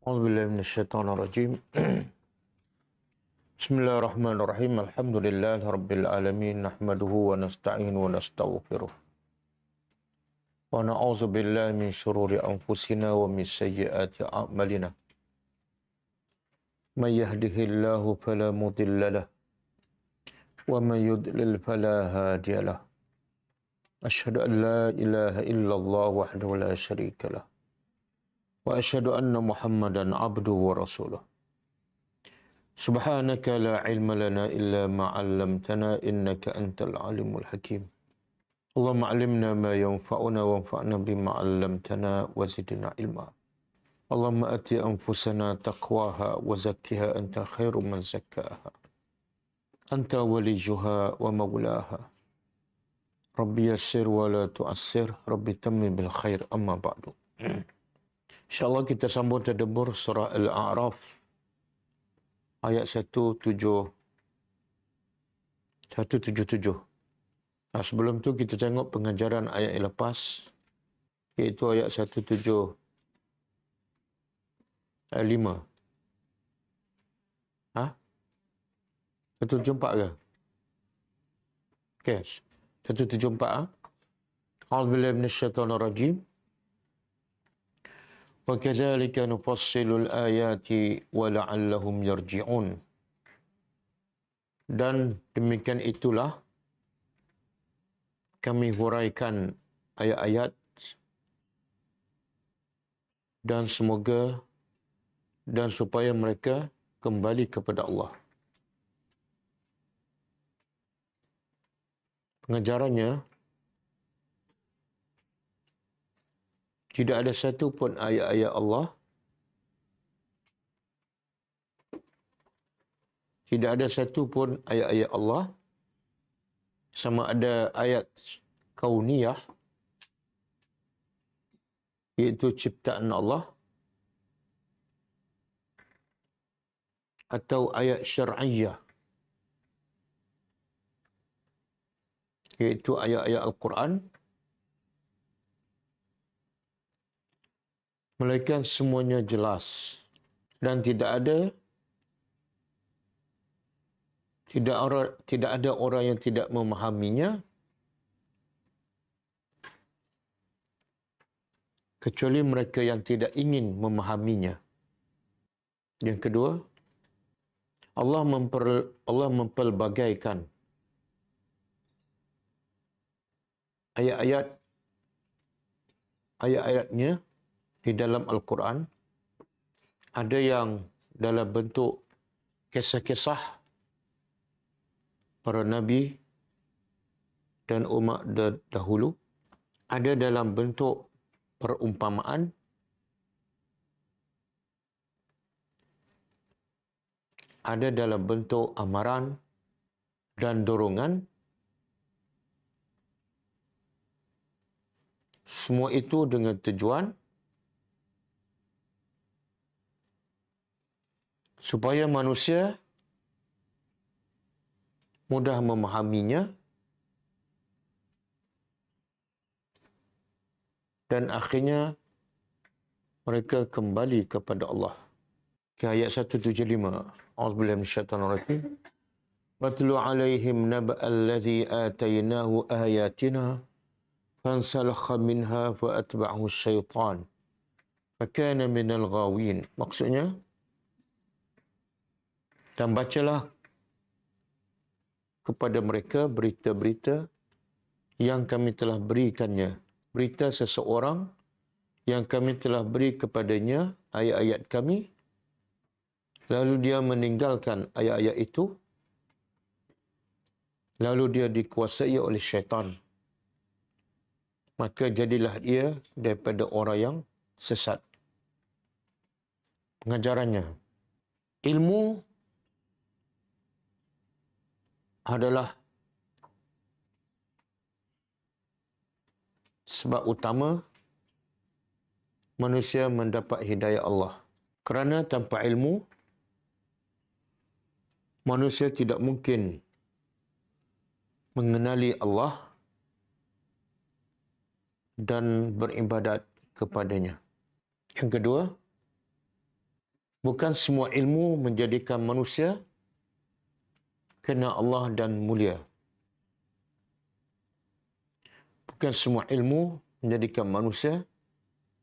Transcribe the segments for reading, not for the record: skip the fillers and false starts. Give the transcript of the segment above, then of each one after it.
أعوذ بالله من الشيطان الرجيم. بسم الله الرحمن الرحيم. الحمد لله رب العالمين، نحمده ونستعين ونستغفره ونعوذ بالله من شرور أنفسنا ومن سيئات أعمالنا. من يهده الله فلا مضل له ومن يضلل فلا هادي له. أشهد أن لا إله إلا الله وحده لا شريك له وأشهد أن محمدا عبده ورسوله. سبحانك لا علم لنا إلا ما علمتنا إنك أنت العليم الحكيم. اللهم علمنا ما ينفعنا وانفعنا بما علمتنا وزدنا علما. اللهم آت أنفسنا تقواها وزكها أنت خير من زكاها أنت وليها ومولاها. ربي يسر ولا تؤسر، ربي تمم بالخير. أما بعد. InsyaAllah kita sambung tadabbur surah Al-A'raf ayat 177. Nah, sebelum tu kita tengok pengajaran ayat yang lepas, iaitu ayat 175. Ha? 174 ke? Okey. 174. Ha? A'udzubillahi minasyaitonir rajim. Wa kadzalika nufassilul ayati wa la'allahum yarji'un. Dan demikian itulah kami huraikan ayat-ayat dan semoga dan supaya mereka kembali kepada Allah. Pengajarannya, tidak ada satu pun ayat-ayat Allah, tidak ada satu pun ayat-ayat Allah, sama ada ayat kauniyah, iaitu ciptaan Allah, atau ayat syar'iyah, iaitu ayat-ayat Al-Quran, melainkan semuanya jelas dan tidak ada orang yang tidak memahaminya kecuali mereka yang tidak ingin memahaminya. Yang kedua, Allah mempelbagaikan ayat-ayatnya di dalam Al-Quran. Ada yang dalam bentuk kisah-kisah para nabi dan umat dahulu. Ada dalam bentuk perumpamaan. Ada dalam bentuk amaran dan dorongan. Semua itu dengan tujuan supaya manusia mudah memahaminya dan akhirnya mereka kembali kepada Allah. Ayat 175. A'udzubillahi minasyaitonir rajim. Watlu 'alaihim naba'al ladzi atainahu ayatina fansalakha minha fa atba'ahu asy-syaitan fakana minal ghawin. Maksudnya, dan bacalah kepada mereka berita-berita yang kami telah berikannya. Berita seseorang yang kami telah beri kepadanya ayat-ayat kami, lalu dia meninggalkan ayat-ayat itu, lalu dia dikuasai oleh syaitan. Maka jadilah dia daripada orang yang sesat. Pengajarannya, ilmu adalah sebab utama manusia mendapat hidayah Allah. Kerana tanpa ilmu, manusia tidak mungkin mengenali Allah dan beribadat kepadanya. Yang kedua, Bukan semua ilmu menjadikan manusia kena Allah dan mulia. Bukan semua ilmu menjadikan manusia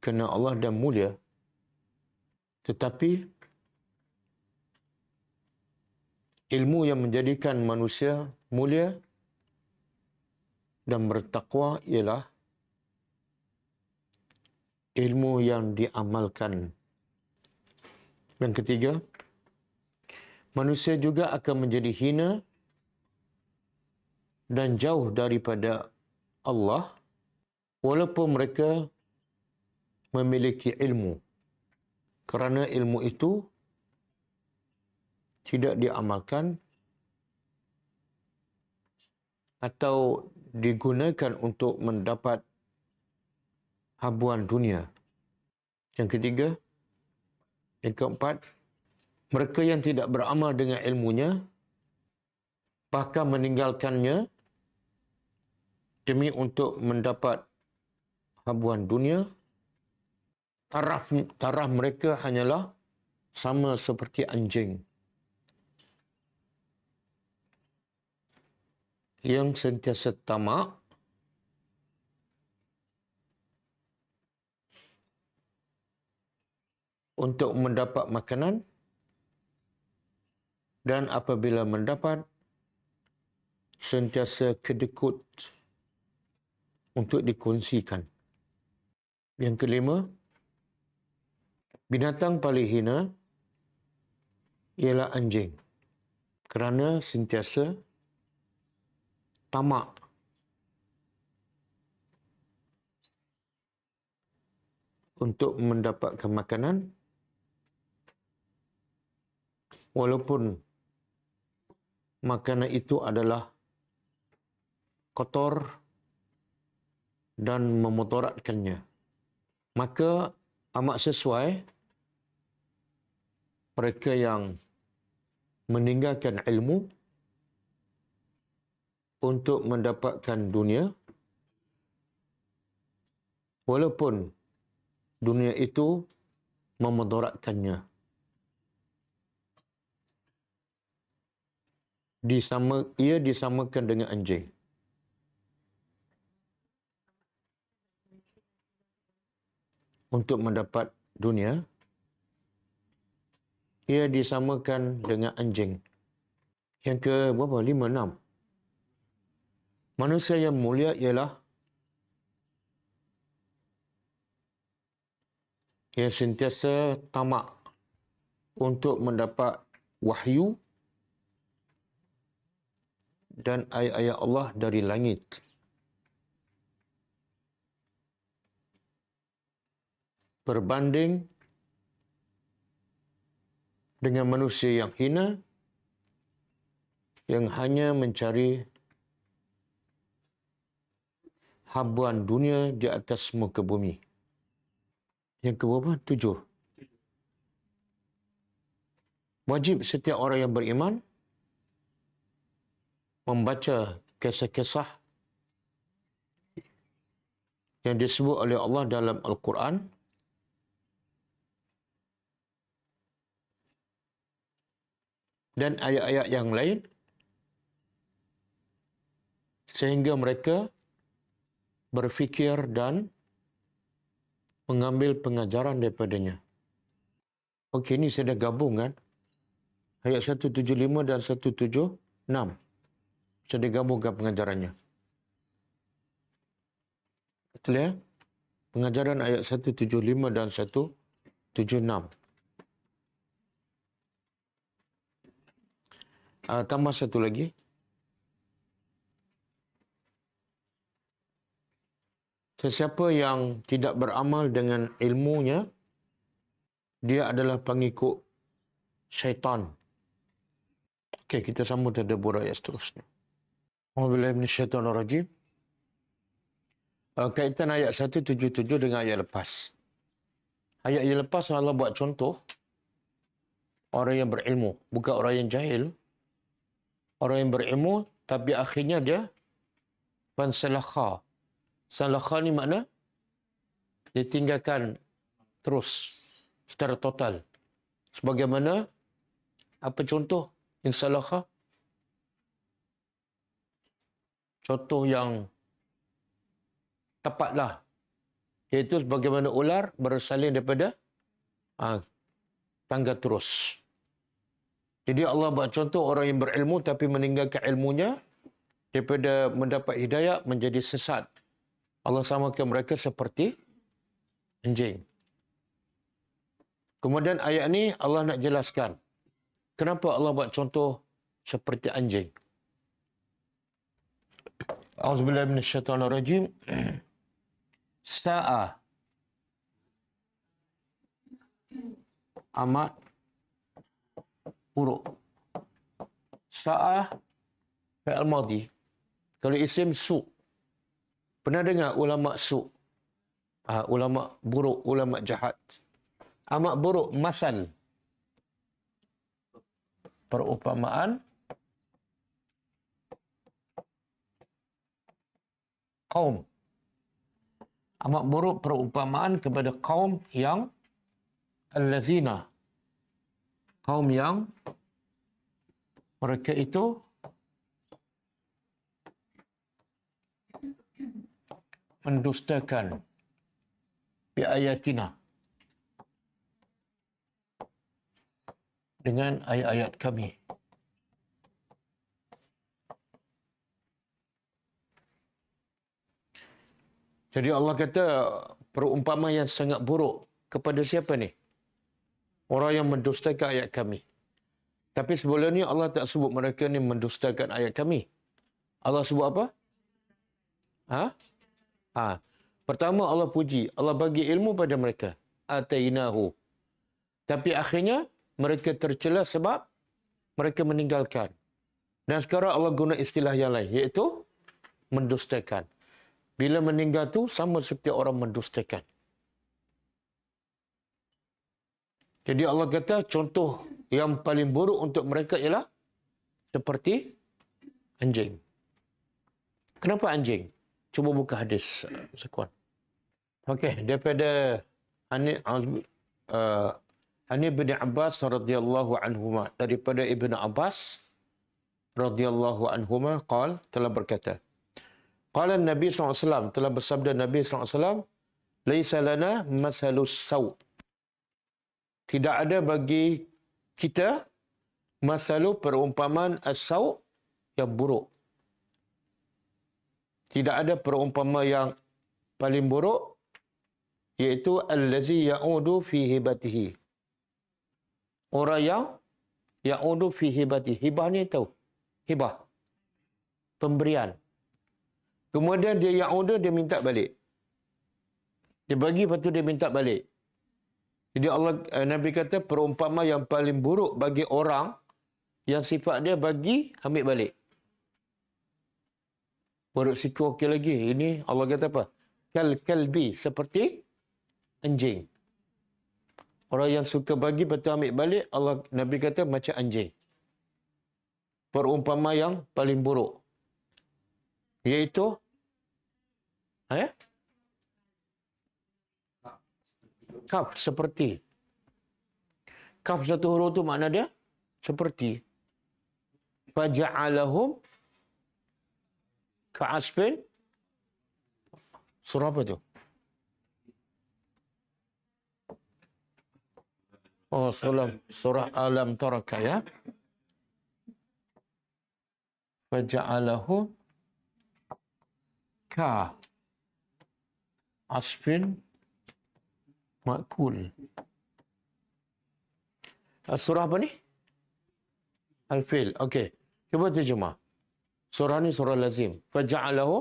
kena Allah dan mulia. Tetapi ilmu yang menjadikan manusia mulia dan bertakwa ialah ilmu yang diamalkan. Yang ketiga, manusia juga akan menjadi hina dan jauh daripada Allah walaupun mereka memiliki ilmu. Kerana ilmu itu tidak diamalkan atau digunakan untuk mendapat habuan dunia. Yang ketiga, yang keempat, mereka yang tidak beramal dengan ilmunya bahkan meninggalkannya demi untuk mendapat habuan dunia, taraf mereka hanyalah sama seperti anjing yang sentiasa tamak untuk mendapat makanan dan apabila mendapat sentiasa kedekut untuk dikongsikan. Yang kelima, binatang paling hina ialah anjing kerana sentiasa tamak untuk mendapatkan makanan walaupun makanan itu adalah kotor dan memudaratkannya. Maka amat sesuai mereka yang meninggalkan ilmu untuk mendapatkan dunia walaupun dunia itu memudaratkannya. Ia disamakan dengan anjing. Untuk mendapat dunia, ia disamakan dengan anjing. Yang ke berapa? 5, 6. Manusia yang mulia ialah yang sentiasa tamak untuk mendapat wahyu dan ayat-ayat Allah dari langit. Berbanding dengan manusia yang hina yang hanya mencari habuan dunia di atas muka bumi. Yang keberapa? 7. Wajib setiap orang yang beriman membaca kisah-kisah yang disebut oleh Allah dalam Al-Quran dan ayat-ayat yang lain sehingga mereka berfikir dan mengambil pengajaran daripadanya. Okey, ini saya dah gabung kan? Ayat 175 dan 176. Saya dah gabungkan pengajarannya. Betul ya? Pengajaran ayat 175 dan 176. Tambah satu lagi. Sesiapa yang tidak beramal dengan ilmunya, dia adalah pengikut syaitan. Okey, kita sambung tadabbur ayat seterusnya. A'udzubillahi minasyaitonirrajim. Kaitan ayat 177 dengan ayat lepas. Ayat yang lepas Allah buat contoh orang yang berilmu, bukan orang yang jahil. Orang yang berilmu tapi akhirnya dia fansalakha. Salakha ni makna dia tinggalkan terus secara total. Sebagaimana apa contoh insalakha? Contoh yang tepatlah, iaitu sebagaimana ular bersalin daripada tangga terus. Jadi Allah buat contoh orang yang berilmu tapi meninggalkan ilmunya daripada mendapat hidayah menjadi sesat. Allah samakan mereka seperti anjing. Kemudian ayat ni Allah nak jelaskan kenapa Allah buat contoh seperti anjing. A'udzubillahi minasyaitonirrajim. Sa'a amat buruk. Sa'a fi'il madhi. Kalau isim su. Pernah dengar ulama su? Ulama buruk, ulama jahat. Amat buruk, masal. Perumpamaan kaum. Amat buruk perumpamaan kepada kaum yang allazina. Kaum yang mereka itu mendustakan bi ayatina, dengan ayat-ayat kami. Jadi Allah kata perumpamaan yang sangat buruk kepada siapa ni? Orang yang mendustakan ayat kami. Tapi sebelum ni Allah tak sebut mereka ni mendustakan ayat kami. Allah sebut apa? Pertama Allah puji, Allah bagi ilmu pada mereka. Atainahu. Tapi akhirnya mereka tercela sebab mereka meninggalkan. Dan sekarang Allah guna istilah yang lain, iaitu mendustakan. Bila meninggal tu sama seperti orang mendustakan. Jadi Allah kata contoh yang paling buruk untuk mereka ialah seperti anjing. Kenapa anjing? Cuba buka hadis sekuan. Okey, daripada Ani bin Abbas radhiyallahu anhuma, daripada Ibnu Abbas radhiyallahu anhuma telah berkata, qala Nabi SAW, telah bersabda Nabi SAW, laisa lana masalus saw. Tidak ada bagi kita masalu perumpamaan as-saw yang buruk. Tidak ada perumpamaan yang paling buruk, iaitu allazi ya'udu fi hibatihi. Orang yang ya'udu fi hibatihi. Hibah ni tahu? Hibah. Pemberian. Kemudian dia ya'udu, dia minta balik. Dia bagi, lepas tu dia minta balik. Jadi Nabi kata perumpamaan yang paling buruk bagi orang yang sifat dia bagi, ambil balik. Menurut siku okey lagi. Ini Allah kata apa? Kalbi, seperti anjing. Orang yang suka bagi, betul ambil balik, Nabi kata macam anjing. Perumpamaan yang paling buruk. Iaitu, kaf, seperti. Kaf satu huruf tu makna dia seperti. Faja'alahum ka'asfin. Surah apa tu? Surah Alam Taraka, ya. Faja'alahum ka'asfin makul. Surah apa ni? Al-Fil. Okey. Cuba terjemah. Surah ni surah lazim. Faja'alahu.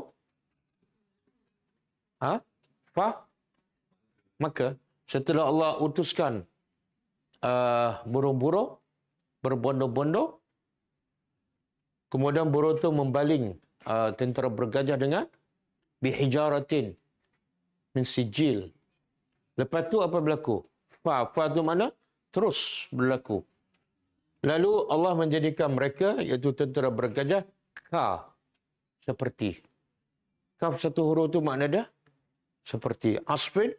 Maka setelah Allah utuskan burung-burung berbondong-bondong, kemudian burung tu membaling tentera bergajah dengan bihijaratin min sijil. Lepas tu apa berlaku? Fa tu mana? Terus berlaku. Lalu Allah menjadikan mereka, iaitu tentera bergajah, seperti. Kaf satu huruf tu makna dia seperti. Asfin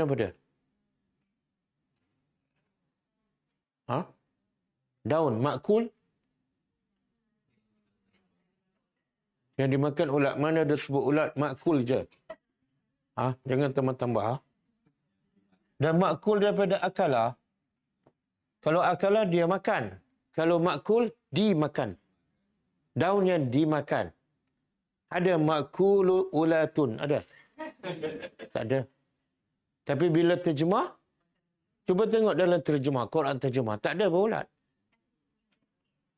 apa dia? Ha? Daun makul yang dimakan ulat. Mana ada sebut ulat makul je. Ha? Jangan tambah-tambah. Ha? Dan makul daripada akala. Kalau akala dia makan. Kalau makul dimakan. Daun yang dimakan. Ada makulu ulatun. Ada? Tak ada. Tapi bila terjemah, cuba tengok dalam terjemah, Quran terjemah. Tak ada berulat.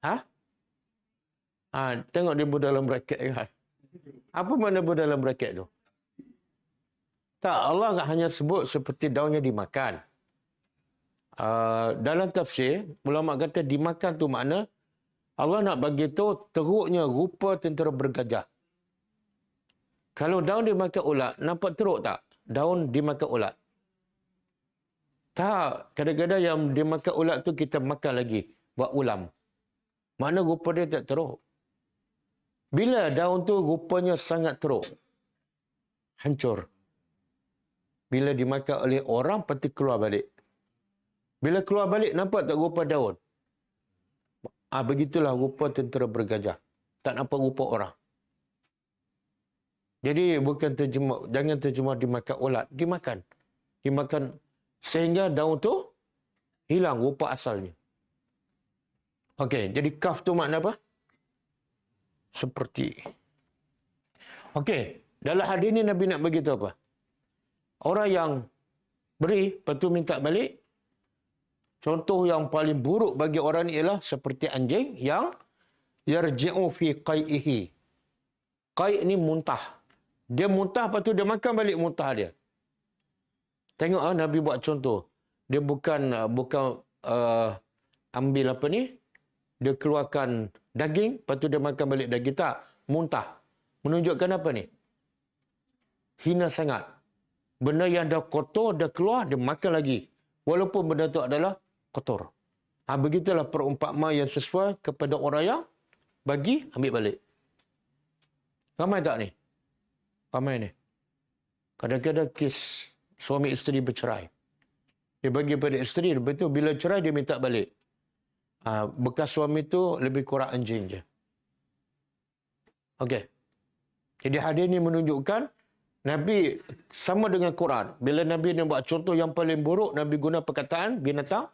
Ha? Ha, tengok dia dalam braket kan. Apa mana dalam braket tu? Tak, Allah hanya sebut seperti daunnya dimakan. Dalam tafsir, ulama kata dimakan tu makna Allah nak bagi tahu teruknya rupa tentera bergajah. Kalau daun dimakan ulat, nampak teruk tak? Daun dimakan ulat. Tak, kadang-kadang yang dimakan ulat tu kita makan lagi. Buat ulam. Mana rupa dia tak teruk. Bila daun tu rupanya sangat teruk. Hancur. Bila dimakan oleh orang, pasti keluar balik. Bila keluar balik, nampak tak rupa daun? Begitulah rupa tentera bergajah. Tak nampak rupa orang. Jadi bukan terjemah, jangan terjemah dimakan ulat. Dimakan. Dimakan sehingga daun tu hilang rupa asalnya. Okey, jadi kaf tu makna apa? Seperti. Okey, dalam hadis ni Nabi nak bagi tahu apa? Orang yang beri, lepas tu minta balik. Contoh yang paling buruk bagi orang ni ialah seperti anjing yang yarji'u fi qai'ihi. Qai' ni muntah. Dia muntah, lepas tu dia makan balik muntah dia. Tengok Nabi buat contoh. Dia bukan ambil apa ni, dia keluarkan daging, lepas tu dia makan balik daging. Tak, muntah. Menunjukkan apa ni? Hina sangat. Benda yang dah kotor, dah keluar, dia makan lagi. Walaupun benda tu adalah kotor. Begitulah perumpamaan yang sesuai kepada orang yang bagi, ambil balik. Ramai tak ni? Ramai ni. Kadang-kadang kes suami isteri bercerai. Dia bagi pada isteri, lepas tu bila cerai dia minta balik. Bekas suami tu lebih kurang anjing je. Okey. Jadi hadis ni menunjukkan Nabi sama dengan Quran. Bila Nabi nak buat contoh yang paling buruk, Nabi guna perkataan binatang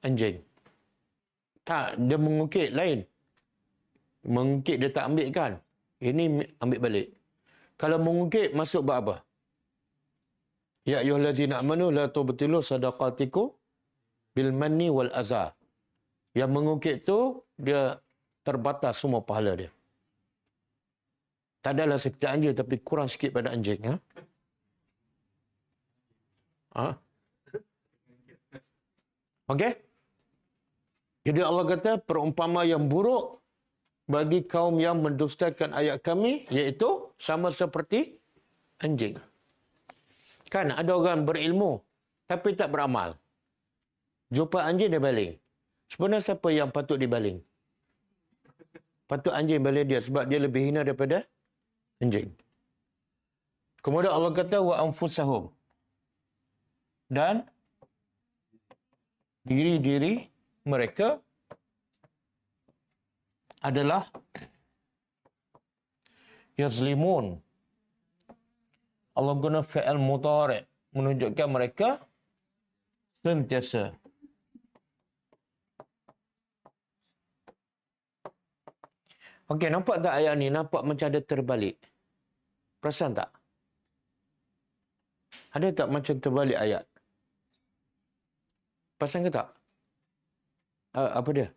anjing. Tak, dia mengungkit lain. Mengungkit dia tak ambil kan. Ini ambil balik. Kalau mengungkit masuk bab apa? Ya ayyuhallazina amanu la tubtilu sadaqatikum bil manni wal adza. Yang mengungkit tu dia terbatas semua pahala dia. Tak adalah seperti anjing tapi kurang sikit pada anjing. Okey? Jadi Allah kata perumpama yang buruk bagi kaum yang mendustakan ayat kami iaitu sama seperti anjing. Kan ada orang berilmu tapi tak beramal. Jumpa anjing dia baling. Sebenarnya siapa yang patut dibaling? Patut anjing baling dia sebab dia lebih hina daripada anjing. Kemudian Allah kata wa anfusahum. Dan diri-diri mereka adalah yazlimun. Allah guna fi'al mudhari' menunjukkan mereka sentiasa okey, nampak tak ayat ni? Nampak macam ada terbalik. Perasan tak? Ada tak macam terbalik ayat? Perasan ke tak? Apa dia?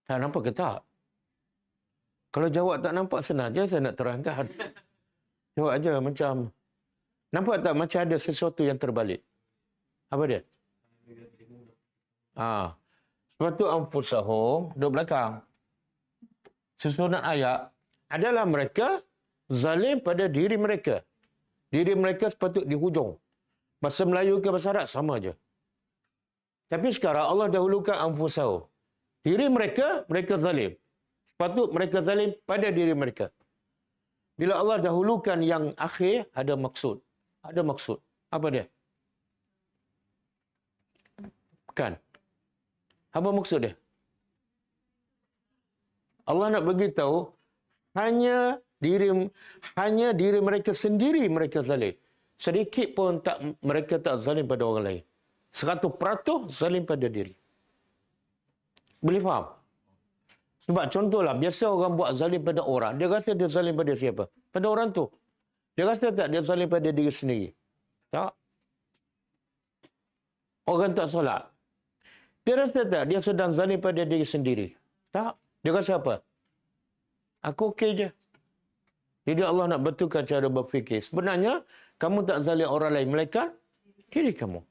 Tak nampak ke tak? Kalau jawab tak nampak, senang je saya nak terangkan. Jawab aja macam, nampak tak macam ada sesuatu yang terbalik? Apa dia? Sebab tu anfusahum, duduk belakang. Susunan ayat adalah mereka zalim pada diri mereka. Diri mereka sepatut di hujung. Bahasa Melayu ke bahasa Arab sama aja. Tapi sekarang Allah dahulukan anfusahum. Diri mereka, mereka zalim. Sepatut mereka zalim pada diri mereka. Bila Allah dahulukan yang akhir, ada maksud. Ada maksud. Apa dia? maafkan. Apa maksud dia? Allah nak beritahu hanya diri mereka sendiri mereka zalim. Sedikit pun mereka tak zalim pada orang lain. 100% zalim pada diri. Boleh faham? Sebab contohlah, biasa orang buat zalim pada orang, dia rasa dia zalim pada siapa? Pada orang tu. Dia rasa tak dia zalim pada diri sendiri? Tak. Orang tak solat. Dia rasa tak dia sedang zalim pada diri sendiri? Tak. Dia rasa apa? Aku okey je. Jadi Allah nak betulkan cara berfikir. Sebenarnya, kamu tak zalim orang lain, melainkan diri kamu.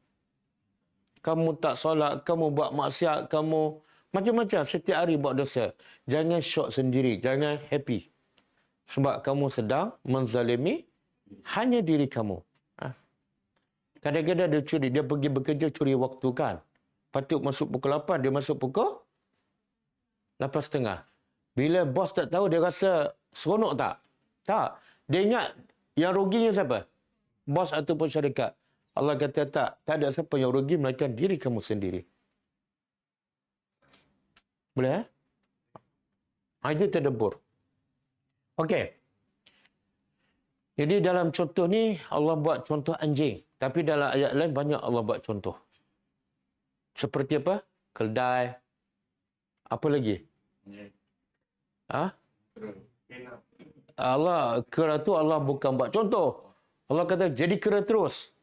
Kamu tak solat, kamu buat maksiat, kamu macam-macam setiap hari buat dosa. Jangan syok sendiri, jangan happy. Sebab kamu sedang menzalimi hanya diri kamu. Kadang-kadang dia curi, dia pergi bekerja curi waktu kan. Patut masuk pukul 8, dia masuk pukul 8.30. Bila bos tak tahu, dia rasa seronok tak? Tak. Dia ingat yang ruginya siapa? Bos ataupun syarikat. Allah kata tak ada siapa yang rugi melainkan diri kamu sendiri. Boleh? Itu tadabbur. Okey. Jadi dalam contoh ni Allah buat contoh anjing. Tapi dalam ayat lain banyak Allah buat contoh. Seperti apa? Keldai. Apa lagi? Kera tu Allah bukan buat contoh. Allah kata jadi kera terus.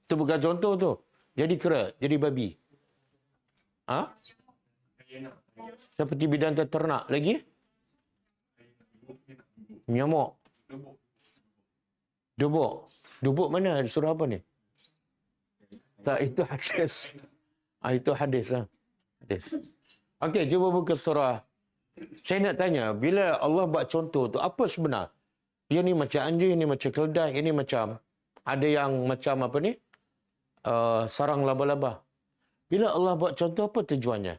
Itu bukan contoh tu. Jadi kera, jadi babi. Seperti bidang ternak. Lagi? Nyamuk. Dubuk. Dubuk mana? Surah apa ni? Tak, itu hadis. Itu hadis. Hadis. Okey, cuba buka surah. Saya nak tanya, bila Allah buat contoh tu, apa sebenar? Dia ni macam anjing, ini macam keledai, ini macam, ada yang macam apa ni? Sarang laba-laba. Bila Allah buat contoh, apa tujuannya?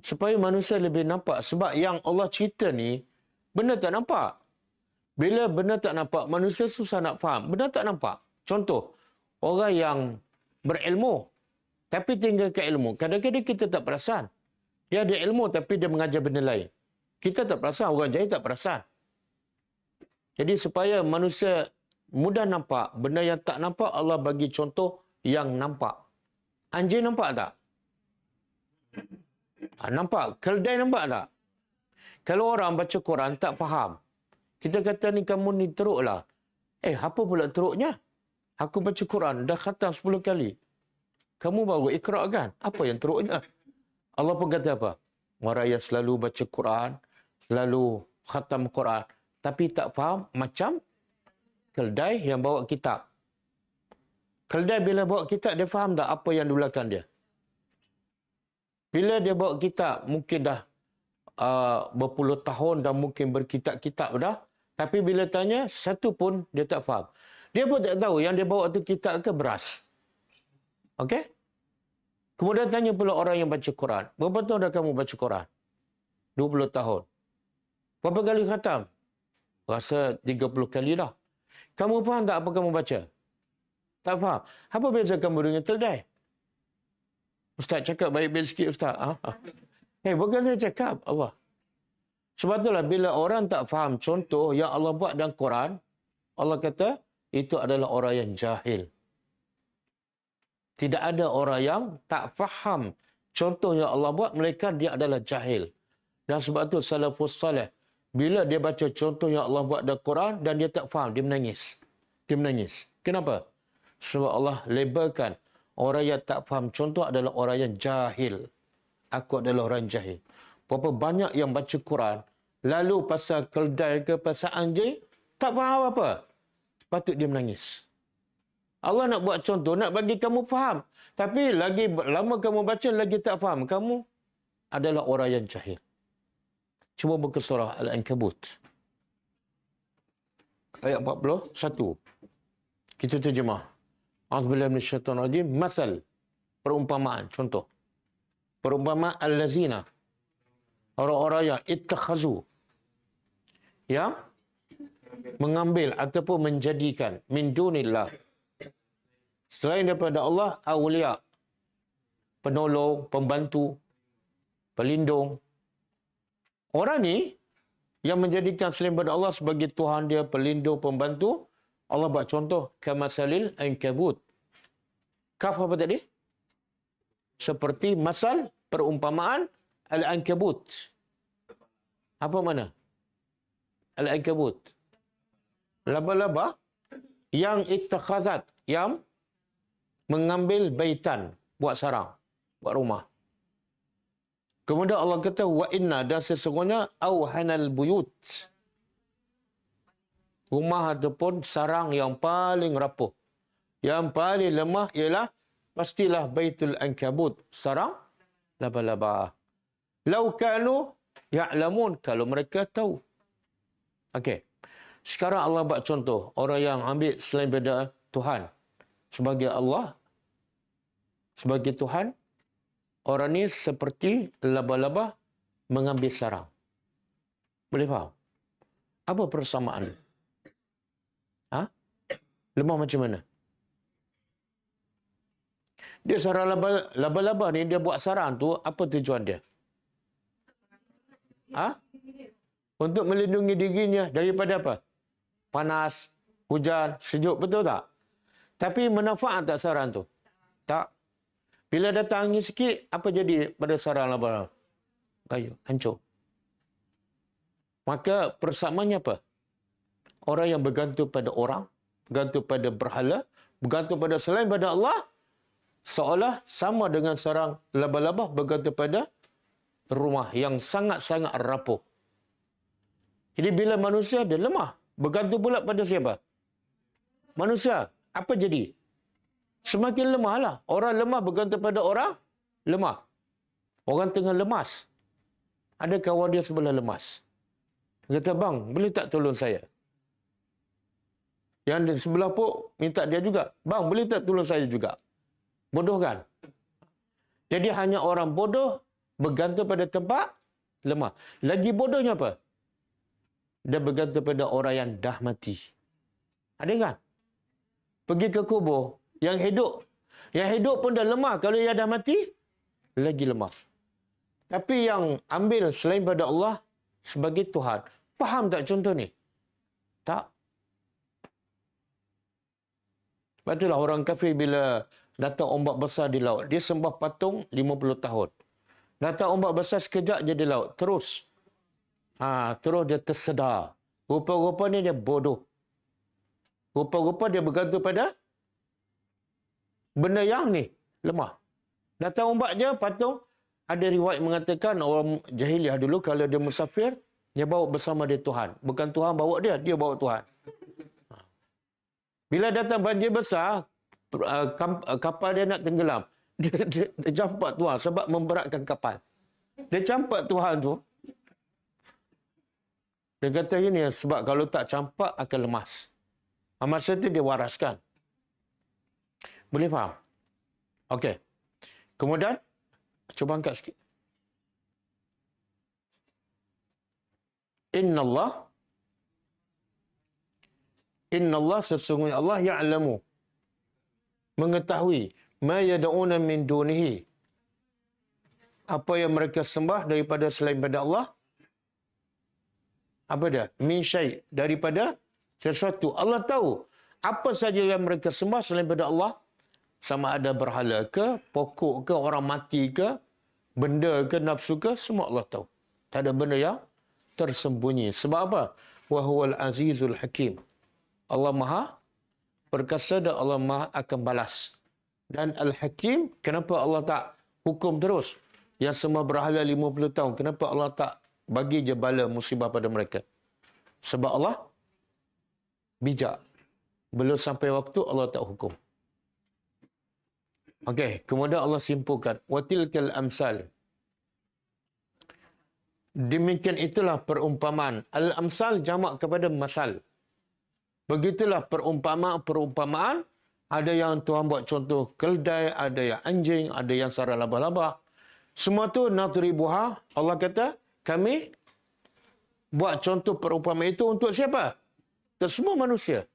Supaya manusia lebih nampak. Sebab yang Allah cerita ni, benda tak nampak. Bila benda tak nampak, manusia susah nak faham. Benda tak nampak. Contoh, orang yang berilmu, tapi tinggalkan ilmu. Kadang-kadang kita tak perasan. Dia ada ilmu, tapi dia mengajar benda lain. Kita tak perasan, orang jahil tak perasan. Jadi supaya manusia mudah nampak, benda yang tak nampak, Allah bagi contoh yang nampak. Anjing nampak tak? Nampak. Keldai nampak tak? Kalau orang baca Quran tak faham. Kita kata ni kamu ni teruk lah. Apa pula teruknya? Aku baca Quran dah khatam 10 kali. Kamu baru ikra' kan? Apa yang teruknya? Allah pun kata apa? Orang yang selalu baca Quran, selalu khatam Quran, tapi tak faham macam keldai yang bawa kitab. Keldai bila bawa kitab, dia faham tak apa yang di belakang dia? Bila dia bawa kitab, mungkin dah berpuluh tahun dah mungkin berkitab-kitab dah. Tapi bila tanya, satu pun dia tak faham. Dia pun tak tahu yang dia bawa tu kitab ke beras. Okey? Kemudian tanya pula orang yang baca Quran. Berapa tahun dah kamu baca Quran? 20 tahun. Berapa kali khatam? Rasa 30 kali dah. Kamu faham tak apa kamu baca? Tak faham. Apa beza kamu dengan keldai? Ustaz cakap baik-baik sikit Ustaz. Bukan saya cakap. Allah. Sebab itulah bila orang tak faham contoh yang Allah buat dalam Quran, Allah kata itu adalah orang yang jahil. Tidak ada orang yang tak faham contoh yang Allah buat, mereka dia adalah jahil. Dan sebab itu salafus salih, bila dia baca contoh yang Allah buat dalam Quran dan dia tak faham, dia menangis. Dia menangis. Kenapa? Sebab Allah labelkan orang yang tak faham contoh adalah orang yang jahil. Aku adalah orang jahil. Berapa banyak yang baca Quran, lalu pasal keldai ke pasal anjing, tak faham apa. Patut dia menangis. Allah nak buat contoh, nak bagi kamu faham. Tapi lagi lama kamu baca, lagi tak faham. Kamu adalah orang yang jahil. Cuba buka surah Al-Ankabut. Ayat 41. Kita terjemah. A'udzubillahi minasyaitonirrajim. Masal. Perumpamaan. Contoh. Perumpamaan allazina. Orang-orang yang ittakhazu. Yang mengambil ataupun menjadikan min dunillah, selain daripada Allah, awliya, penolong, pembantu, pelindung. Orang ni yang menjadikan selain daripada Allah sebagai Tuhan dia, pelindung, pembantu, Allah buat contoh kamasalil ankabut. Kaf apa tadi? Seperti masal, perumpamaan al-ankabut. Apa mana? Al-ankabut. Laba-laba yang ittakhazat, yang mengambil baitan, buat sarang, buat rumah. Kemudian Allah kata, wa inna, dan sesungguhnya awhanal buyut. Rumah ataupun sarang yang paling rapuh, yang paling lemah ialah pastilah Baitul Ankabut, sarang laba-laba. Lau kanu ya'lamun, kalau mereka tahu. Okey. Sekarang Allah buat contoh orang yang ambil selain daripada Tuhan sebagai Allah, sebagai Tuhan. Orang ni seperti laba-laba mengambil sarang. Boleh faham? Apa persamaan? Ha? Lemah macam mana? Dia sarang laba-laba ni, dia buat sarang tu, apa tujuan dia? Ha? Untuk melindungi dirinya daripada apa? Panas, hujan, sejuk, betul tak? Tapi manfaat tak sarang tu? Tak. Bila datang angin sikit, apa jadi pada sarang laba-laba? Kayu, hancur. Maka persamaannya apa? Orang yang bergantung pada orang, bergantung pada berhala, bergantung pada selain pada Allah, seolah sama dengan sarang laba-laba bergantung pada rumah yang sangat-sangat rapuh. Jadi bila manusia dia lemah, bergantung pula pada siapa? Manusia. Apa jadi? Semakin lemahlah. Orang lemah bergantung pada orang lemah. Orang tengah lemas. Ada kawan dia sebelah lemas. Dia kata, bang, boleh tak tolong saya? Yang di sebelah pun minta dia juga. Bang, boleh tak tolong saya juga? Bodoh kan? Jadi hanya orang bodoh bergantung pada tempat lemah. Lagi bodohnya apa? Dia bergantung pada orang yang dah mati. Ada kan? Pergi ke kubur. Yang hidup pun dah lemah. Kalau ia dah mati, lagi lemah. Tapi yang ambil selain pada Allah sebagai Tuhan. Faham tak contoh ni? Tak. Sebab itulah orang kafir bila datang ombak besar di laut. Dia sembah patung 50 tahun. Datang ombak besar sekejap je di laut. Terus dia tersedar. Rupa-rupanya dia bodoh. Rupa-rupa dia bergantung pada benda yang ni lemah. Datang ombak je, patung. Ada riwayat mengatakan orang jahiliah dulu kalau dia musafir, dia bawa bersama dia Tuhan. Bukan Tuhan bawa dia, dia bawa Tuhan. Bila datang banjir besar, kapal dia nak tenggelam. Dia campak Tuhan sebab memberatkan kapal. Dia campak Tuhan tu. Dia kata gini, sebab kalau tak campak akan lemas. Masa itu dia waraskan. Boleh faham? Okey. Kemudian, cuba angkat sikit. Inna Allah sesungguhnya Allah ya'lamu, mengetahui ma yad'una min dunihi, apa yang mereka sembah daripada selain pada Allah. Apa dia? Min syai', daripada sesuatu. Allah tahu apa saja yang mereka sembah selain pada Allah, sama ada berhala ke, pokok ke, orang mati ke, benda ke, nafsu ke, semua Allah tahu. Tak ada benda yang tersembunyi. Sebab apa? Wa huwal azizul hakim. Allah Maha perkasa dan Allah Maha akan balas. Dan Al-Hakim, kenapa Allah tak hukum terus? Yang semua berhala 50 tahun, kenapa Allah tak bagi je bala musibah pada mereka? Sebab Allah bijak. Belum sampai waktu Allah tak hukum. Okey, kemudian Allah simpulkan, watilkal amsal. Demikian itulah perumpamaan. Al-amsal jamak kepada masal. Begitulah perumpamaan. Ada yang Tuhan buat contoh keldai, ada yang anjing, ada yang sarang laba-laba. Semua tu nadribuha. Allah kata, kami buat contoh perumpamaan itu untuk siapa? Untuk semua manusia.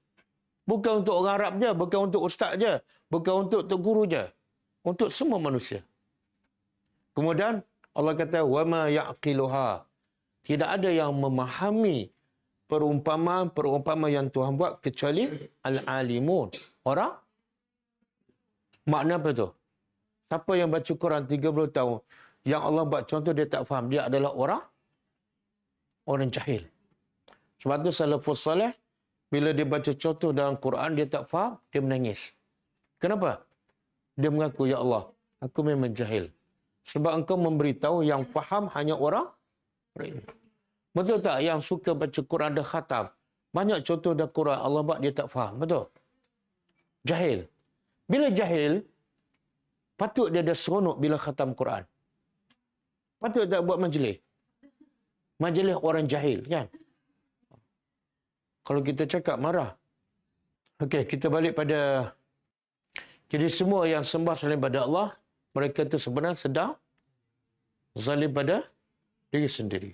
Bukan untuk orang Arab je, bukan untuk ustaz je, bukan untuk guru je. Untuk semua manusia. Kemudian Allah kata wama yaqiluha. Tidak ada yang memahami perumpamaan yang Tuhan buat kecuali al-alimun. Orang makna apa tu? Siapa yang baca Quran 30 tahun yang Allah buat contoh dia tak faham, dia adalah orang jahil. Sebab tu salafus salih bila dia baca contoh dalam Quran dia tak faham, dia menangis. Kenapa? Dia mengaku, ya Allah, aku memang jahil. Sebab engkau memberitahu yang faham hanya orang berilmu. Betul tak? Yang suka baca Quran dah khatam. Banyak contoh dah Quran Allah buat dia tak faham. Betul? Jahil. Bila jahil, patut dia ada seronok bila khatam Quran. Patut tak buat majlis? Majlis orang jahil, kan? Kalau kita cakap marah. Okey, kita balik pada... Jadi semua yang sembah selain pada Allah, mereka itu sebenarnya sedang zalim pada diri sendiri.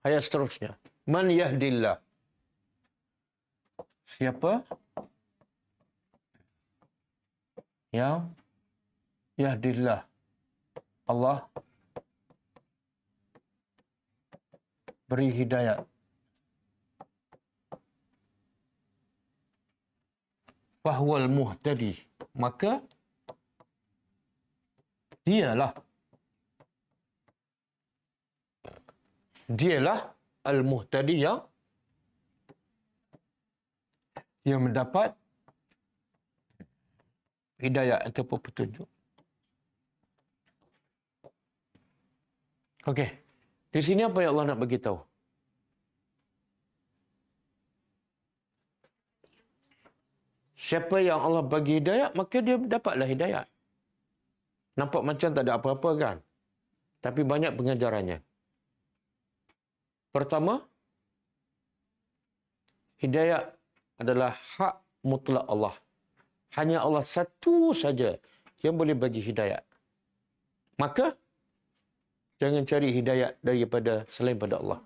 Ayat seterusnya. Man yahdillah. Siapa yang yahdillah? Allah beri hidayat. Fahuwal muhtadi. Maka dialah al-muhtadi yang mendapat hidayah ataupun petunjuk. Okey. Di sini apa yang Allah nak bagi tahu? Siapa yang Allah bagi hidayah, maka dia dapatlah hidayah. Nampak macam tak ada apa-apa kan? Tapi banyak pengajarannya. Pertama, hidayah adalah hak mutlak Allah. Hanya Allah satu saja yang boleh bagi hidayah. Maka, jangan cari hidayah daripada selain pada Allah.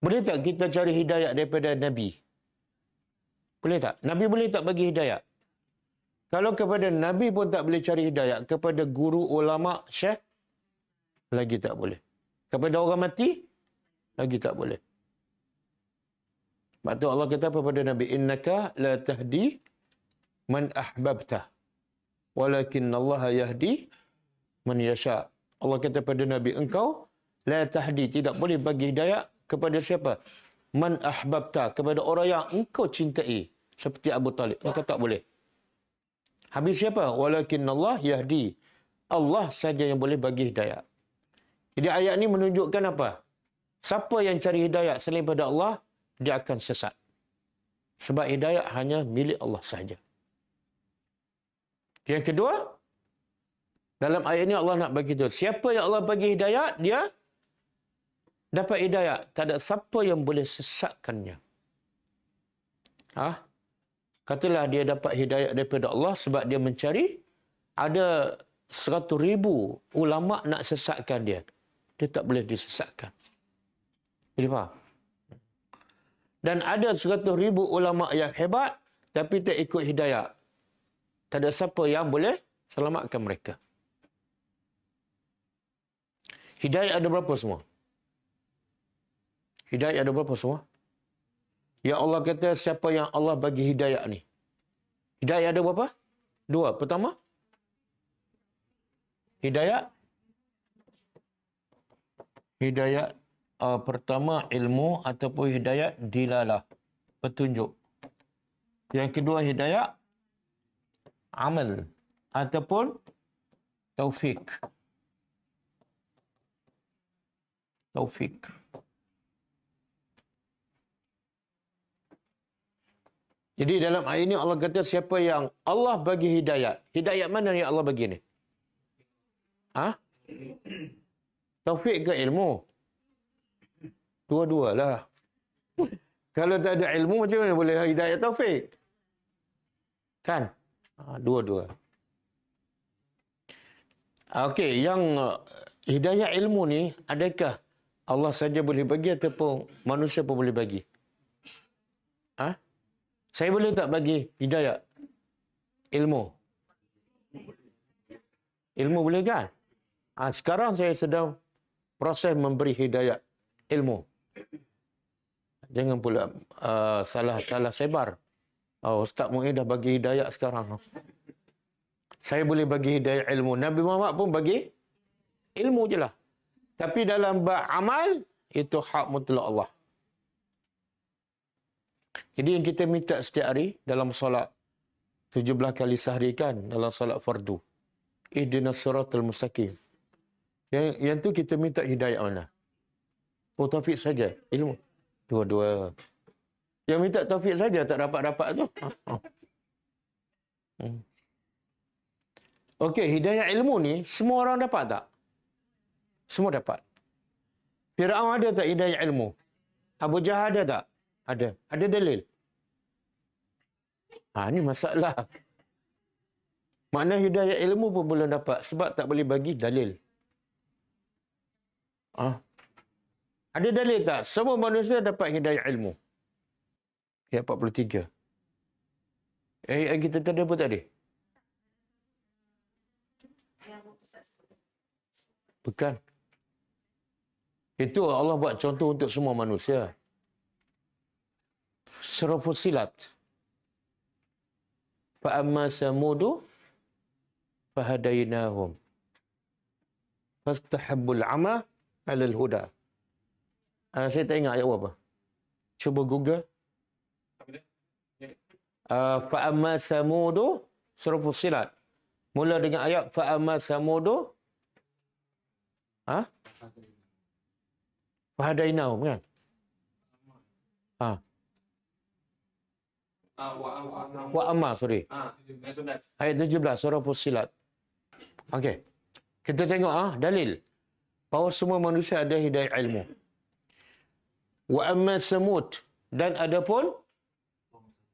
Boleh tak kita cari hidayah daripada Nabi? Boleh tak? Nabi boleh tak bagi hidayah? Kalau kepada Nabi pun tak boleh cari hidayah, kepada guru, ulama, syekh, lagi tak boleh. Kepada orang mati, lagi tak boleh. Sebab tu Allah kata apa pada Nabi? Innaka la tahdi man ahbabtah. Walakin Allah yahdi man yasha. Allah kata pada Nabi, engkau la tahdi, tidak boleh bagi hidayah kepada siapa? Man ahbabta, kepada orang yang engkau cintai, seperti Abu Talib. Engkau tak boleh. Habis siapa? Walakin Allah yahdi. Allah saja yang boleh bagi hidayah. Jadi ayat ini menunjukkan apa? Siapa yang cari hidayah selain pada Allah, dia akan sesat. Sebab hidayah hanya milik Allah sahaja. Yang kedua, dalam ayat ini Allah nak bagi tahu, siapa yang Allah bagi hidayah, dia dapat hidayah. Tak ada siapa yang boleh sesatkannya. Katalah dia dapat hidayah daripada Allah sebab dia mencari, ada 100,000 ulama nak sesatkan dia. Dia tak boleh disesatkan. Jadi faham? Dan ada 100,000 ulama yang hebat tapi tak ikut hidayah. Tak ada siapa yang boleh selamatkan mereka. Hidayah ada berapa semua? Hidayah ada berapa semua? Ya Allah kata siapa yang Allah bagi hidayah ni. Hidayah ada berapa? 2. Pertama, hidayah pertama ilmu ataupun hidayah dilalah, petunjuk. Yang kedua hidayah amal ataupun taufik. Jadi dalam ayat ini Allah kata siapa yang Allah bagi hidayah. Hidayah mana yang Allah bagi ni? Taufik ke ilmu? Dua-dualah. Kalau tak ada ilmu macam mana boleh hidayah taufik? Kan? Dua-dua. Okey, yang hidayah ilmu ni adakah Allah saja boleh bagi ataupun manusia pun boleh bagi? Ha? Saya boleh tak bagi hidayah? Ilmu. Ilmu boleh kan? Sekarang saya sedang proses memberi hidayah ilmu. Jangan pula salah sebar. Ustaz Mu'in dah bagi hidayah sekarang. Saya boleh bagi hidayah ilmu. Nabi Muhammad pun bagi ilmu je lah. Tapi dalam bab amal, itu hak mutlak Allah. Jadi yang kita minta setiap hari dalam solat 17 kali sehari kan, dalam solat fardu. Ihdinas siratal mustaqim. Yang tu kita minta hidayah mana? Taufik saja, ilmu. Dua-dua. Yang minta taufik saja tak dapat-dapat tu. Okey, hidayah ilmu ni semua orang dapat tak? Semua dapat. Firaun ada tak hidayah ilmu? Abu Jahal ada tak? Ada. Ada dalil? Ni masalah. Makna hidayah ilmu pun belum dapat sebab tak boleh bagi dalil. Ada dalil tak? Semua manusia dapat hidayah ilmu. Ayat 43. Kita tadi apa tadi? Bukan. Itu Allah buat contoh untuk semua manusia. Surah Fussilat. Fa'amma samudu fahadainahum. Fastahabbul ama 'alal huda. Saya tak ingat ayat apa. Cuba Google. Fa'amma samudu, surah Fussilat. Mula dengan ayat fa'amma samudu. Fahadainahum kan? Wa amma, sorry. Ayat 17, surah Fussilat. Okey. Kita tengok dalil. Bahawa semua manusia ada hidayah ilmu. Wa amma Samud. Dan ada pun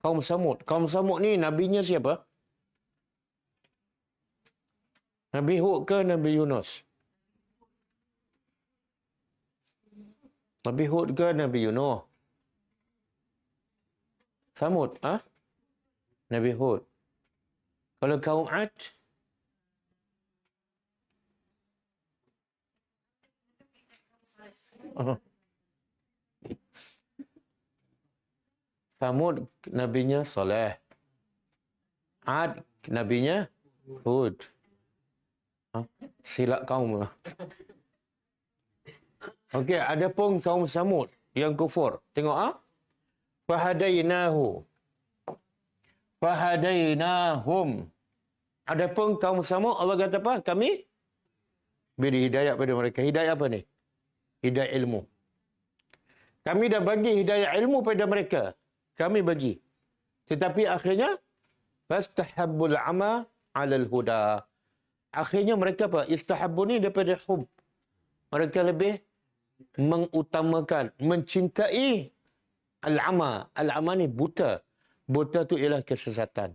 kaum Samud. Kaum Samud ni nabinya siapa? Nabi Hud ke Nabi Yunus? Nabi Hud ke Nabi Yunus? Samud, Nabi Hud. Kalau kaum Ad? Samud nabinya Saleh. Ad nabinya Hud. Silap kaum lah. Okey, ada pun kaum Samud yang kufur. Tengok Fahadainahu. Fahadainahum. Ada pun kaum Samud, Allah kata apa? Kami beri hidayah pada mereka. Hidayah apa ni? Hidayah ilmu. Kami dah bagi hidayah ilmu pada mereka. Kami bagi. Tetapi akhirnya fastahabbul ama 'alal huda. Akhirnya mereka apa? Istahabbu ni daripada hub. Mereka lebih mengutamakan, mencintai al-ama. Al-ama ni buta. Buta tu ialah kesesatan.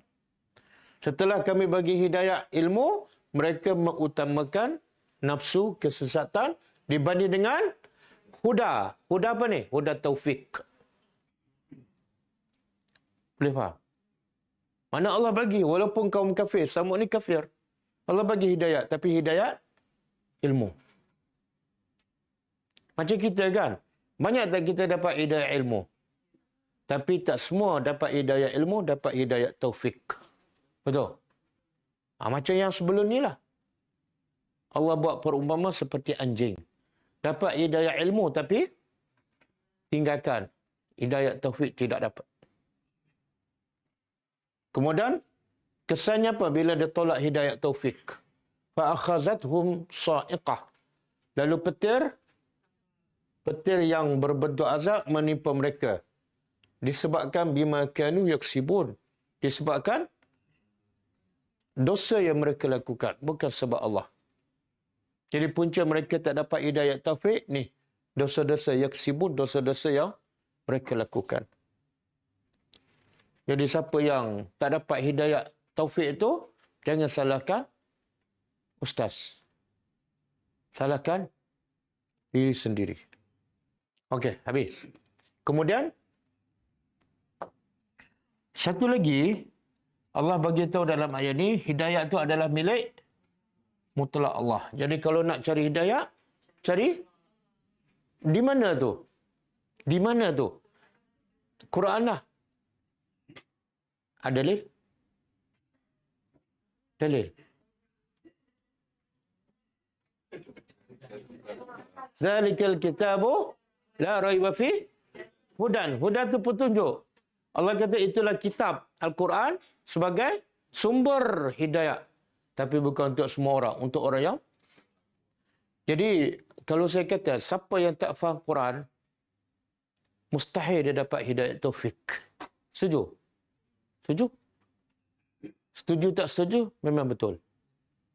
Setelah kami bagi hidayah ilmu, mereka mengutamakan nafsu kesesatan dibanding dengan huda. Huda apa ni? Huda taufik. Boleh faham? Mana Allah bagi, walaupun kaum kafir, Samud ni kafir. Allah bagi hidayah, tapi hidayah ilmu. Macam kita kan, banyak tak kita dapat hidayah ilmu. Tapi tak semua dapat hidayah ilmu, dapat hidayah taufik. Betul? Macam yang sebelum ni lah. Allah buat perumpamaan seperti anjing. Dapat hidayah ilmu tapi tinggalkan hidayah taufik tidak dapat. Kemudian kesannya apa bila dia tolak hidayah taufik? Fa akhazathum sa'iqah. Lalu petir yang berbentuk azab menimpa mereka. Disebabkan bima kanu yaksibun. Disebabkan dosa yang mereka lakukan, bukan sebab Allah. Jadi punca mereka tak dapat hidayah taufik ni, dosa-dosa yaksibun, dosa-dosa yang mereka lakukan. Jadi siapa yang tak dapat hidayah taufik itu, jangan salahkan ustaz. Salahkan diri sendiri. Okey, habis. Kemudian, satu lagi, Allah bagi tahu dalam ayat ni, hidayah itu adalah milik mutlak Allah. Jadi kalau nak cari hidayah, cari di mana tu? Di mana tu? Quran lah. Ada dalil? Dalil. Zalikal kitabu la raiba fi hudan. Hudan itu petunjuk. Allah kata itulah kitab Al-Quran sebagai sumber hidayah. Tapi bukan untuk semua orang. Untuk orang yang... Jadi, kalau saya kata, siapa yang tak faham Quran, mustahil dia dapat hidayah taufik. Setuju? Setuju? Setuju tak setuju? Memang betul.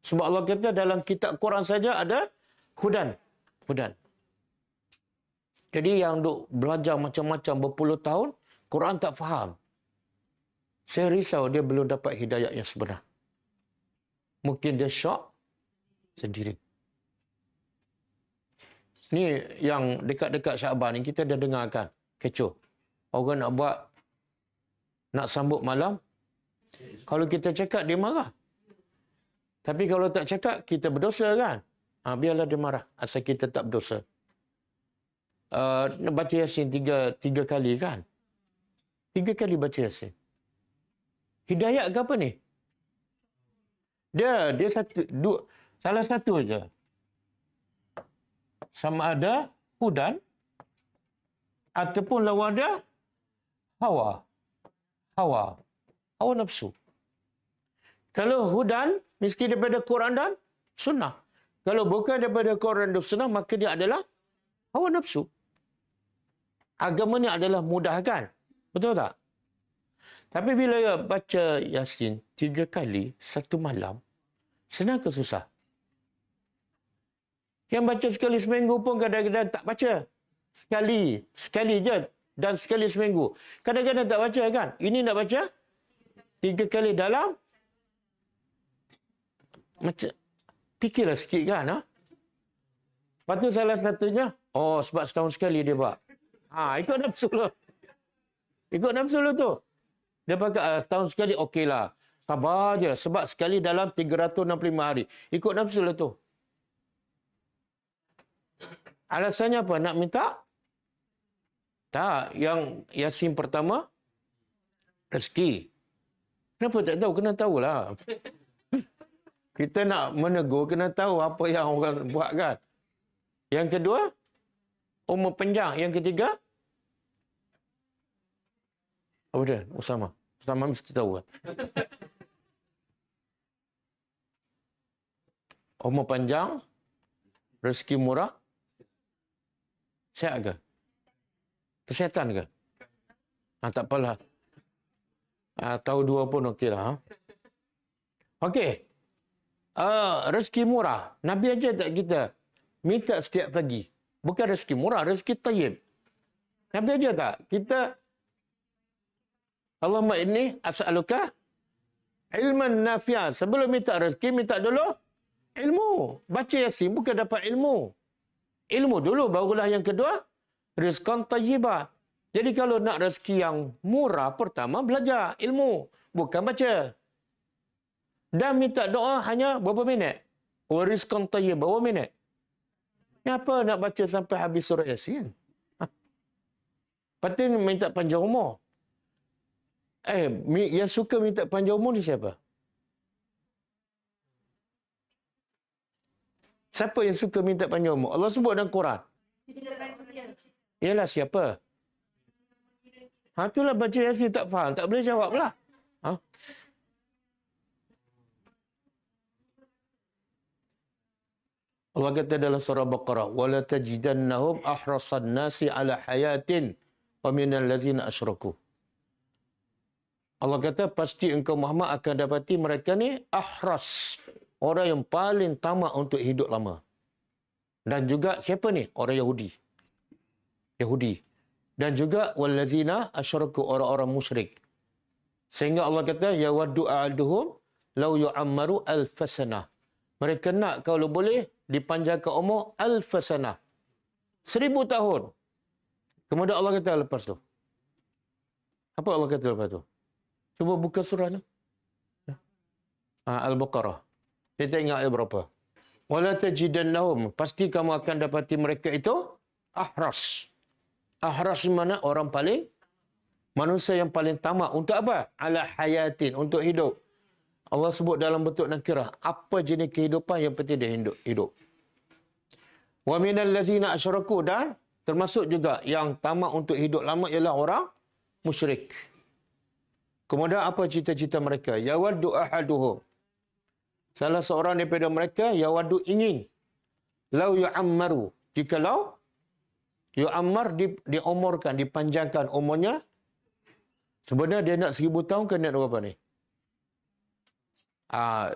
Sebab Allah kata dalam kitab Quran saja ada hudan. Hudan. Jadi yang duk belajar macam-macam berpuluh tahun, Quran tak faham. Saya risau dia belum dapat hidayah yang sebenar. Mungkin dia syok sendiri. Ni yang dekat-dekat Syaban ni kita dah dengarkan. Kecoh. Orang nak buat, nak sambut malam. Kalau kita cakap, dia marah. Tapi kalau tak cakap, kita berdosa kan? Biarlah dia marah. Asal kita tak berdosa. Nak baca Yasin tiga kali kan? 3 kali baca Yasin. Hidayah ke apa ni? Dia salah satu aja. Sama ada hudan ataupun lawan dia hawa nafsu. Kalau hudan mesti daripada Quran dan sunnah. Kalau bukan daripada Quran dan sunnah, maka dia adalah hawa nafsu. Agama ni adalah mudah kan? Betul tak? Tapi bila baca Yasin 3 kali satu malam, senang ke susah? Yang baca sekali seminggu pun kadang-kadang tak baca. Sekali je dan sekali seminggu. Kadang-kadang tak baca kan? Ini nak baca 3 kali dalam, macam fikirlah sikit kan? Lepas tu salah satunya, sebab setahun sekali dia buat. Ikut nafsu lah. Ikut nafsu lah tu. Dia pakai setahun sekali, okeylah. Sabar je. Sebab sekali dalam 365 hari. Ikut nafsu lah tu. Alasannya apa? Nak minta? Tak. Yang Yasin pertama, rezeki. Kenapa tak tahu? Kena tahulah. Kita nak menegur, kena tahu apa yang orang buat kan. Yang kedua, umur panjang. Yang ketiga, apa dia? Usama. Usama mesti tahu kan. Umur panjang, rezeki murah, sihat ke? Kesihatan ke? Tak apalah. Tahu dua pun okeylah. Okey. Rezeki murah. Nabi aja tak kita minta setiap pagi. Bukan rezeki murah, rezeki tayyib. Nabi aja tak? Kita, Allahumma inni as'aluka ilman nafi'an. Sebelum minta rezeki, minta dulu ilmu. Baca Yasin bukan dapat ilmu. Ilmu dulu, barulah yang kedua, rizqan tayyibah. Jadi kalau nak rezeki yang murah, pertama belajar ilmu. Bukan baca. Dan minta doa hanya berapa minit? Rizqan tayyibah, berapa minit? Kenapa nak baca sampai habis surah Yasin? Lepas tu minta panjang umur. Yang suka minta panjang umur ni siapa? Siapa yang suka minta panjang umur? Allah sebut dalam Quran. Ialah siapa? Itulah baca Yasin tak faham. Tak boleh jawab lah. Allah kata dalam surah Baqarah, "Wala tajidannahum ahrasan nasi ala hayatin wa minal ladzina asyraku." Allah kata pasti engkau Muhammad akan dapati mereka ni ahras, orang yang paling tamak untuk hidup lama. Dan juga siapa ni? Orang Yahudi. Dan juga walladzina asyraku, orang-orang musyrik. Sehingga Allah kata yawaddu a'aduhum law yu'ammaru alfasana. Mereka nak kalau boleh dipanjangkan umur alfasana. 1000 tahun. Kemudian Allah kata lepas tu. Apa Allah kata lepas tu? Cuba buka surah ni. Al-Baqarah. Kita ingat ayat berapa? Wala tajidannahum. Pasti kamu akan dapati mereka itu ahras. Ahras di mana? Orang paling manusia yang paling tamak. Untuk apa? Ala hayatin. Untuk hidup. Allah sebut dalam bentuk nakirah. Apa jenis kehidupan yang penting dia hidup. Wa minal lazina asyraku, dan termasuk juga yang tamak untuk hidup lama ialah orang musyrik. Kemudian apa cita-cita mereka? Yawaddu ahaduhum. Salah seorang daripada mereka yawaddu ingin. Lau yu'ammaru. Jikalau yu'ammar diumurkan, dipanjangkan umurnya. Sebenarnya dia nak 1000 tahun ke nak berapa ni?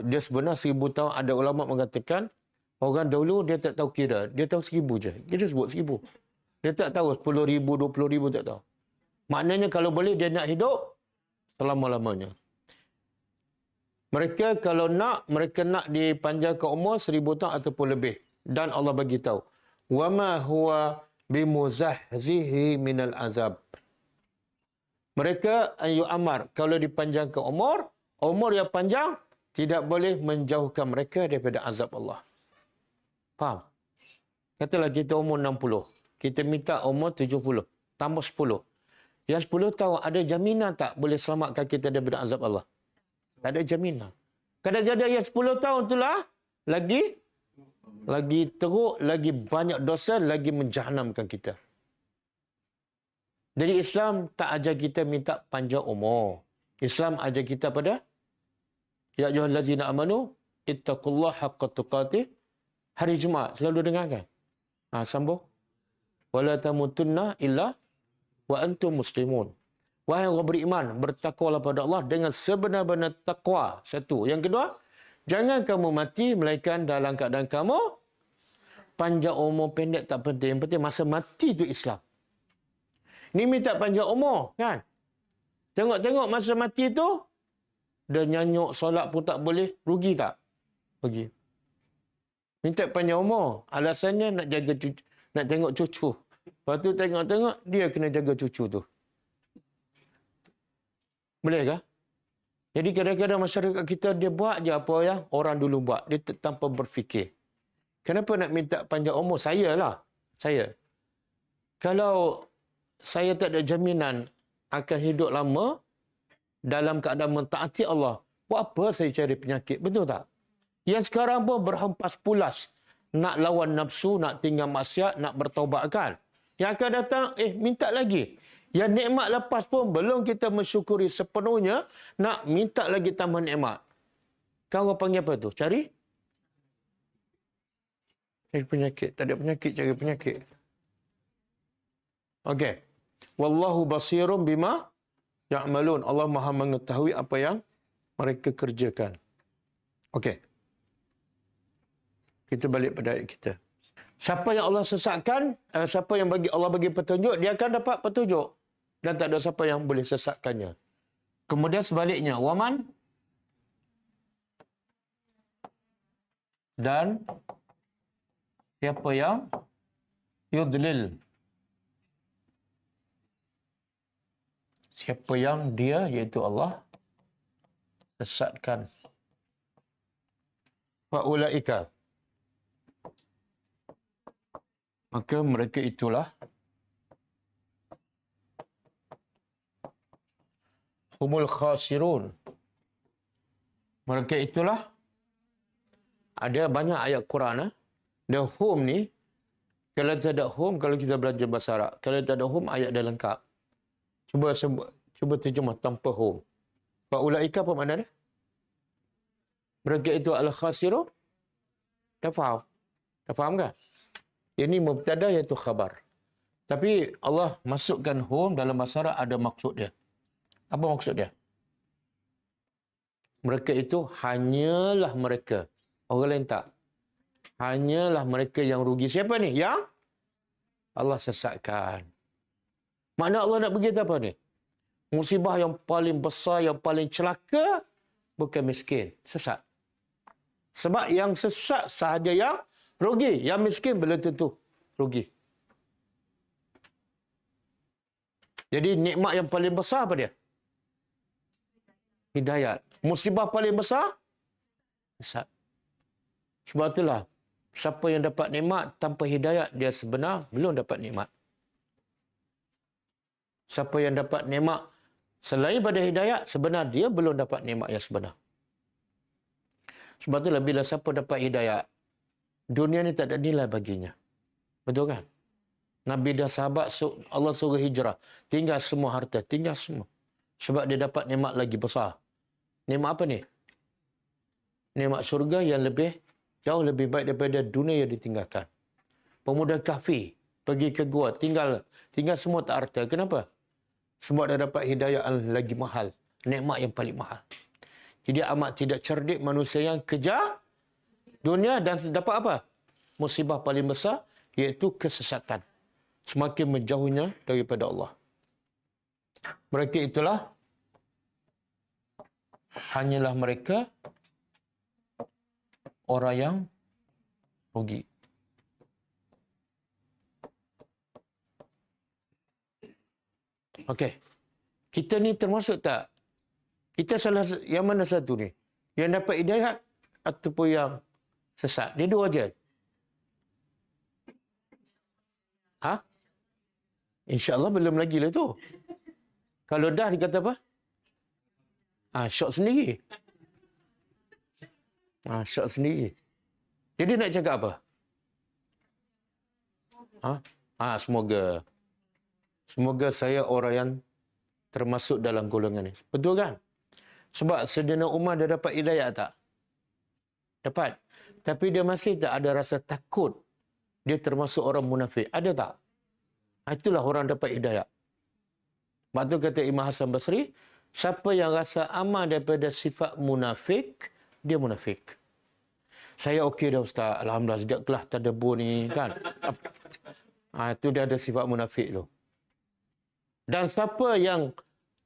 Dia sebenarnya 1000 tahun. Ada ulama mengatakan orang dahulu dia tak tahu kira. Dia tahu 1000 je. Dia sebut 1000. Dia tak tahu 10,000, 20,000 tak tahu. Maknanya kalau boleh dia nak hidup selama-lamanya. Mereka kalau nak, mereka nak dipanjangkan umur 1000 tahun ataupun lebih. Dan Allah bagi tahu, "Wama huwa bimuzahzihi minal azab." Mereka ayu amar, kalau dipanjangkan umur yang panjang tidak boleh menjauhkan mereka daripada azab Allah. Faham? Katalah kita umur 60, kita minta umur 70, tambah 10. Yang 10 tahun ada jaminan tak boleh selamatkan kita daripada azab Allah? Tak ada jaminan. Kadang-kadang yang 10 tahun itulah lagi teruk, lagi banyak dosa, lagi menjahannamkan kita. Jadi Islam tak ajar kita minta panjang umur. Islam ajar kita pada ya ayyuhallazina amanu ittaqullaha haqqa tuqatih. Hari Jumaat selalu dengar kan? Sambung. Wala tamutunna illa wa antum muslimun. Wahai orang beriman, bertakwalah pada Allah dengan sebenar-benar takwa. Satu. Yang kedua, jangan kamu mati melainkan dalam keadaan kamu panjang umur, pendek tak penting. Yang penting masa mati itu Islam. Ni minta panjang umur, kan? Tengok-tengok masa mati tu, dah nyanyuk, solat pun tak boleh. Rugi tak? Rugi. Minta panjang umur. Alasannya nak jaga cucu, nak tengok cucu. Lepas tu tengok-tengok, dia kena jaga cucu tu. Boleh kah? Jadi kadang-kadang masyarakat kita, dia buat je apa yang orang dulu buat. Dia tanpa berfikir. Kenapa nak minta panjang umur? Saya lah. Saya. Kalau saya tak ada jaminan akan hidup lama dalam keadaan mentaati Allah, buat apa saya cari penyakit? Betul tak? Yang sekarang pun berhempas pulas. Nak lawan nafsu, nak tinggal maksiat, nak bertaubat kan? Yang akan datang, minta lagi. Yang nikmat lepas pun belum kita mensyukuri sepenuhnya, nak minta lagi tambah nikmat. Kau orang panggil apa tu? Cari penyakit. Tak ada penyakit, cari penyakit. Okey. Wallahu basirum bima ya'malun. Allah Maha mengetahui apa yang mereka kerjakan. Okey. Kita balik pada ayat kita. Siapa yang Allah sesatkan, siapa yang Allah bagi petunjuk, dia akan dapat petunjuk. Dan tak ada siapa yang boleh sesatkannya. Kemudian sebaliknya, waman dan siapa yang yudlil. Siapa yang dia, iaitu Allah, sesatkan. Fa'ulaika. Maka mereka itulah humul khasirun. Mereka itulah, ada banyak ayat Quran. Dan hum ni, kalau tak ada hum, kalau kita belajar bahasa Arab, kalau tak ada hum, ayat dah lengkap. Cuba terjemah tanpa hum. Fa'ulaika apa makna dia? Mereka itu al-khasirun. Dah faham? Dah faham kan? Ini mubtada iaitu khabar. Tapi Allah masukkan hum dalam bahasa Arab ada maksud dia. Apa maksud dia? Mereka itu hanyalah mereka. Orang lain tak. Hanyalah mereka yang rugi. Siapa ni? Yang Allah sesatkan. Makna Allah nak beritahu apa ni? Musibah yang paling besar, yang paling celaka, bukan miskin. Sesat. Sebab yang sesat sahaja yang rugi. Yang miskin belum tentu rugi. Jadi nikmat yang paling besar apa dia? Hidayat. Musibah paling besar? Sesat. Sebab itulah, siapa yang dapat nikmat tanpa hidayat, dia sebenar belum dapat nikmat. Siapa yang dapat nikmat selain pada hidayat, sebenar dia belum dapat nikmat yang sebenar. Sebab itulah bila siapa dapat hidayat, dunia ni tak ada nilai baginya. Betul kan? Nabi dan sahabat, Allah suruh hijrah. Tinggal semua harta, tinggal semua. Sebab dia dapat nikmat lagi besar. Nikmat apa ni? Nikmat syurga yang jauh lebih baik daripada dunia yang ditinggalkan. Pemuda Kahfi pergi ke gua, tinggal semua tak harta. Kenapa? Sebab dia dapat hidayah lagi mahal. Nikmat yang paling mahal. Jadi amat tidak cerdik manusia yang kejar dunia dan dapat apa? Musibah paling besar, iaitu kesesatan. Semakin menjauhnya daripada Allah. Mereka itulah, hanyalah mereka orang yang rugi. Okey. Kita ni termasuk tak? Kita salah yang mana satu ni? Yang dapat hidayah ataupun yang sesat? Dia dua je. Ha? InsyaAllah belum lagi lah tu. Kalau dah dia kata apa? Syok sendiri. Syok sendiri. Jadi nak cakap apa? Semoga saya orang yang termasuk dalam golongan ni. Betul kan? Sebab sedina Umar dia dapat hidayah tak? Dapat. Tapi dia masih tak ada rasa takut. Dia termasuk orang munafik. Ada tak? Itulah orang dapat hidayah. Sebab tu kata Imam Hasan Basri, siapa yang rasa aman daripada sifat munafik, dia munafik. Saya okey dah Ustaz. Alhamdulillah, sejak kelah tadabbur ni kan. Itu dia ada sifat munafik tu. Dan siapa yang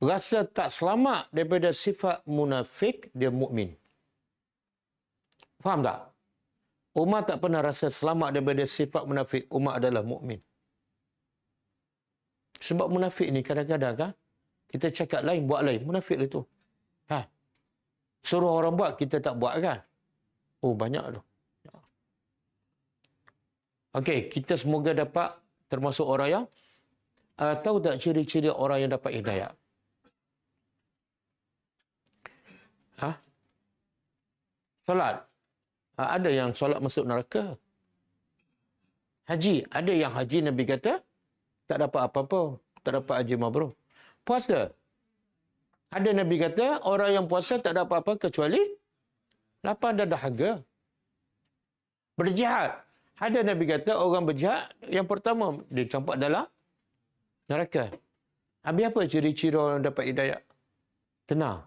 rasa tak selamat daripada sifat munafik, dia mukmin. Faham tak? Umar tak pernah rasa selamat daripada sifat munafik. Umar adalah mukmin. Sebab munafik ni kadang-kadang kan, kita cakap lain, buat lain. Munafik lah tu. Suruh orang buat, kita tak buat kan? Oh, banyak tu. Okey, kita semoga dapat termasuk orang yang tahu tak ciri-ciri orang yang dapat hidayah? Solat. Ada yang solat masuk neraka. Haji. Ada yang haji Nabi kata tak dapat apa-apa. Tak dapat haji mabrur. Puasa. Ada Nabi kata orang yang puasa tak dapat apa kecuali lapar dan dahaga. Berjihad. Ada Nabi kata orang berjihad yang pertama dia campak dalam neraka. Habis apa ciri-ciri orang dapat hidayah? Tenang.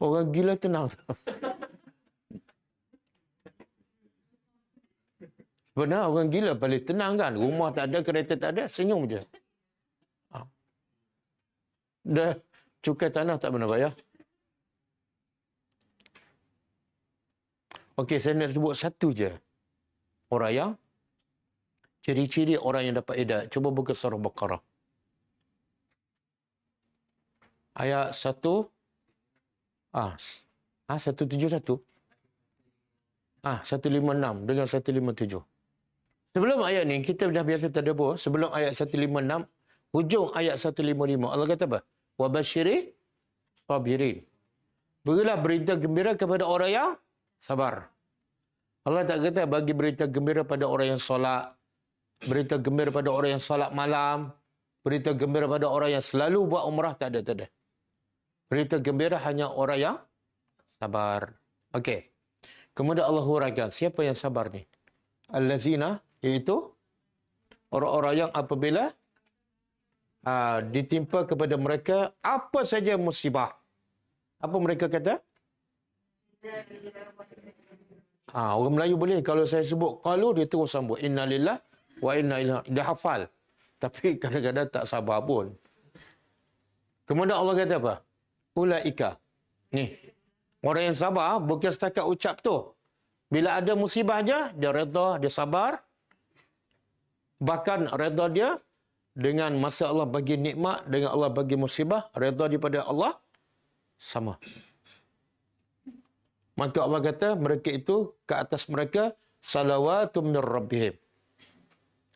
Orang gila tenang. Sebenarnya orang gila paling tenang kan. Rumah tak ada, kereta tak ada, senyum je. Dah cukai tanah tak pernah bayar. Okey, saya nak sebut satu je. Orang yang ciri-ciri orang yang dapat hidayah. Cuba buka surah Baqarah. Ayat 1. 171. 156 dengan 157. Sebelum ayat ni, kita dah biasa tadabbur. Sebelum ayat 156, hujung ayat 155. Allah kata apa? Wabashiri sabirin. Berilah berita gembira kepada orang yang sabar. Allah tak kata bagi berita gembira pada orang yang solat. Berita gembira pada orang yang solat malam. Berita gembira pada orang yang selalu buat umrah. Tak ada. Berita gembira hanya orang yang sabar. Okey. Kemudian Allah huraikan, siapa yang sabar ni? Allazina, iaitu orang-orang yang apabila ditimpa kepada mereka apa saja musibah. Apa mereka kata? Orang Melayu boleh. Kalau saya sebut qalu, dia terus sambut. Innalillah wa inna ilaihi. Dia hafal. Tapi kadang-kadang tak sabar pun. Kemudian Allah kata apa? Ulaika. Ni. Orang yang sabar bukan setakat ucap tu. Bila ada musibah je, dia redha, dia sabar. Bahkan redha dia dengan masa Allah bagi nikmat, dengan Allah bagi musibah, redha daripada Allah, sama. Maka Allah kata, mereka itu, ke atas mereka, salawatum min rabbihim.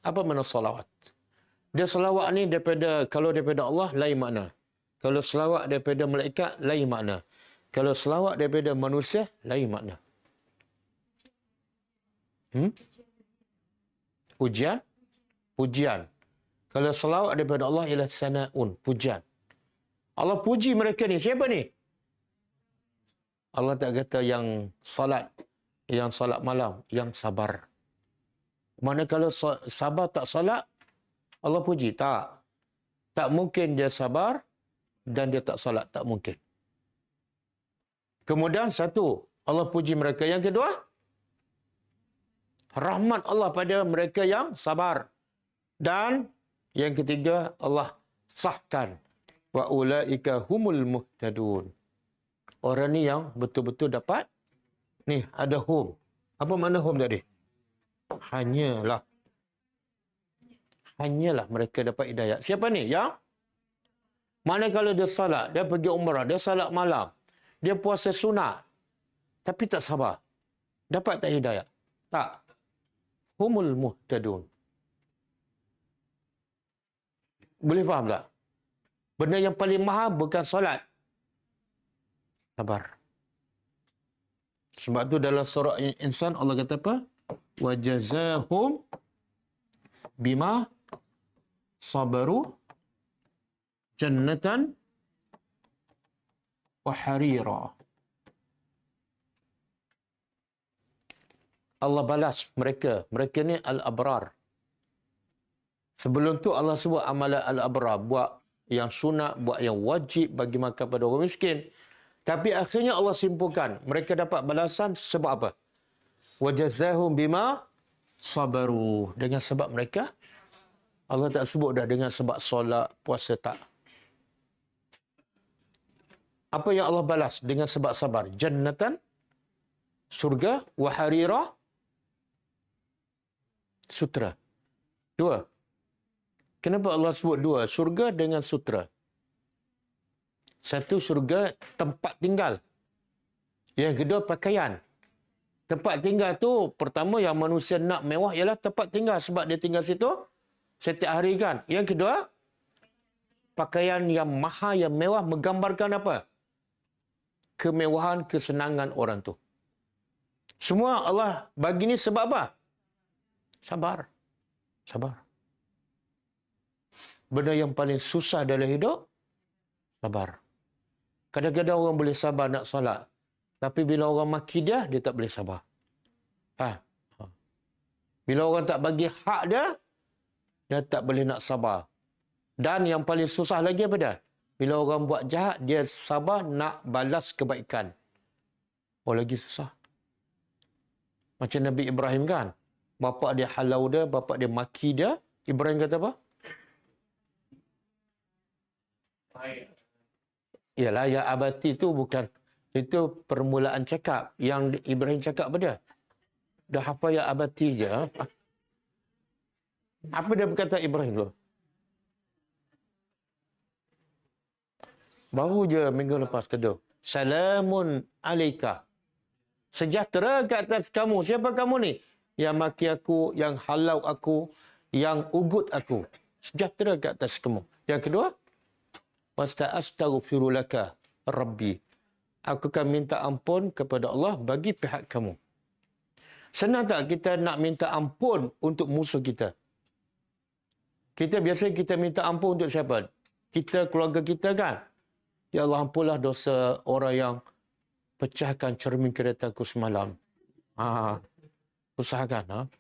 Apa makna salawat? Dia selawat ni daripada, kalau daripada Allah, lain makna. Kalau selawat daripada malaikat, lain makna. Kalau selawat daripada manusia, lain makna. Pujian? Pujian. Kalau selawat daripada Allah ialah sana'un, pujian. Allah puji mereka ni. Siapa ni? Allah tak kata yang salat malam, yang sabar. Mana kalau sabar tak salat, Allah puji? Tak. Tak mungkin dia sabar dan dia tak salat. Tak mungkin. Kemudian satu, Allah puji mereka. Yang kedua, rahmat Allah pada mereka yang sabar. Dan yang ketiga, Allah sahkan. Wa ulaika humul muhtadun. Orang ni yang betul-betul dapat. Ni, ada hum. Apa makna hum tadi? Hanyalah mereka dapat hidayah. Siapa ni? Yang? Mana kalau dia salat, dia pergi umrah, dia salat malam, dia puasa sunat, tapi tak sabar. Dapat tak hidayah? Tak. Humul muhtadun. Boleh faham tak? Benda yang paling mahal bukan solat. Sabar. Sebab tu dalam surah Insan Allah kata apa? Wajazahum bima sabaru jannatan wa harira. Allah balas mereka. Mereka ni al-abrar. Sebelum tu Allah sebut amalan al-abrar. Buat yang sunat, buat yang wajib, bagi makan pada orang miskin. Tapi akhirnya Allah simpulkan. Mereka dapat balasan sebab apa? Wajazahum bima sabaru. Dengan sebab mereka. Allah tak sebut dah dengan sebab solat, puasa, tak. Apa yang Allah balas dengan sebab sabar? Jannatan, surga, wa harira, sutra. Dua. Kenapa Allah sebut dua? Surga dengan sutra. Satu, surga tempat tinggal. Yang kedua, pakaian. Tempat tinggal tu, pertama yang manusia nak mewah ialah tempat tinggal. Sebab dia tinggal situ setiap hari kan. Yang kedua, pakaian yang mahal, yang mewah menggambarkan apa? Kemewahan, kesenangan orang tu. Semua Allah bagi ni sebab apa? Sabar. Sabar. Benda yang paling susah dalam hidup, sabar. Kadang-kadang orang boleh sabar nak solat. Tapi bila orang maki dia, dia tak boleh sabar. Bila orang tak bagi hak dia, dia tak boleh nak sabar. Dan yang paling susah lagi apa dia? Bila orang buat jahat, dia sabar nak balas kebaikan. Oh, lagi susah. Macam Nabi Ibrahim kan? Bapa dia halau dia, bapa dia maki dia. Ibrahim kata apa? Yalah, ya abati tu bukan. Itu permulaan cakap. Yang Ibrahim cakap apa dia? Dah hafal ya abati je. Apa dia berkata Ibrahim tu? Baru je minggu lepas kedua. Salamun alaika. Sejahtera ke atas kamu. Siapa kamu ni? Yang maki aku, yang halau aku, yang ugut aku. Sejahtera ke atas kamu. Yang kedua, wasta'astaghfiru laka rabbi. Aku akan minta ampun kepada Allah bagi pihak kamu. Senang tak kita nak minta ampun untuk musuh kita? Biasa kita minta ampun untuk siapa? Kita, keluarga kita kan? Ya Allah, ampunlah dosa orang yang pecahkan cermin keretaku semalam. Usahakan.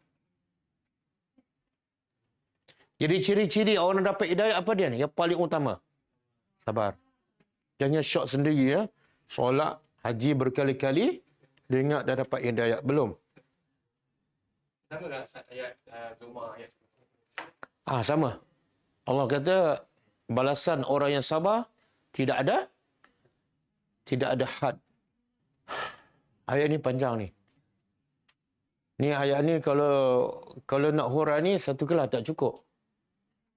Jadi ciri-ciri orang dapat hidayah apa dia ni? Yang paling utama. Sabar. Jangan syok sendiri ya. Solat, haji berkali-kali, dia ingat dah dapat hidayah. Belum. Sama tak ayat Zumar ayat? Sama. Allah kata balasan orang yang sabar tidak ada had. Ayat ni panjang ni. Ni ayat ni kalau nak hurai ni satu kelas tak cukup.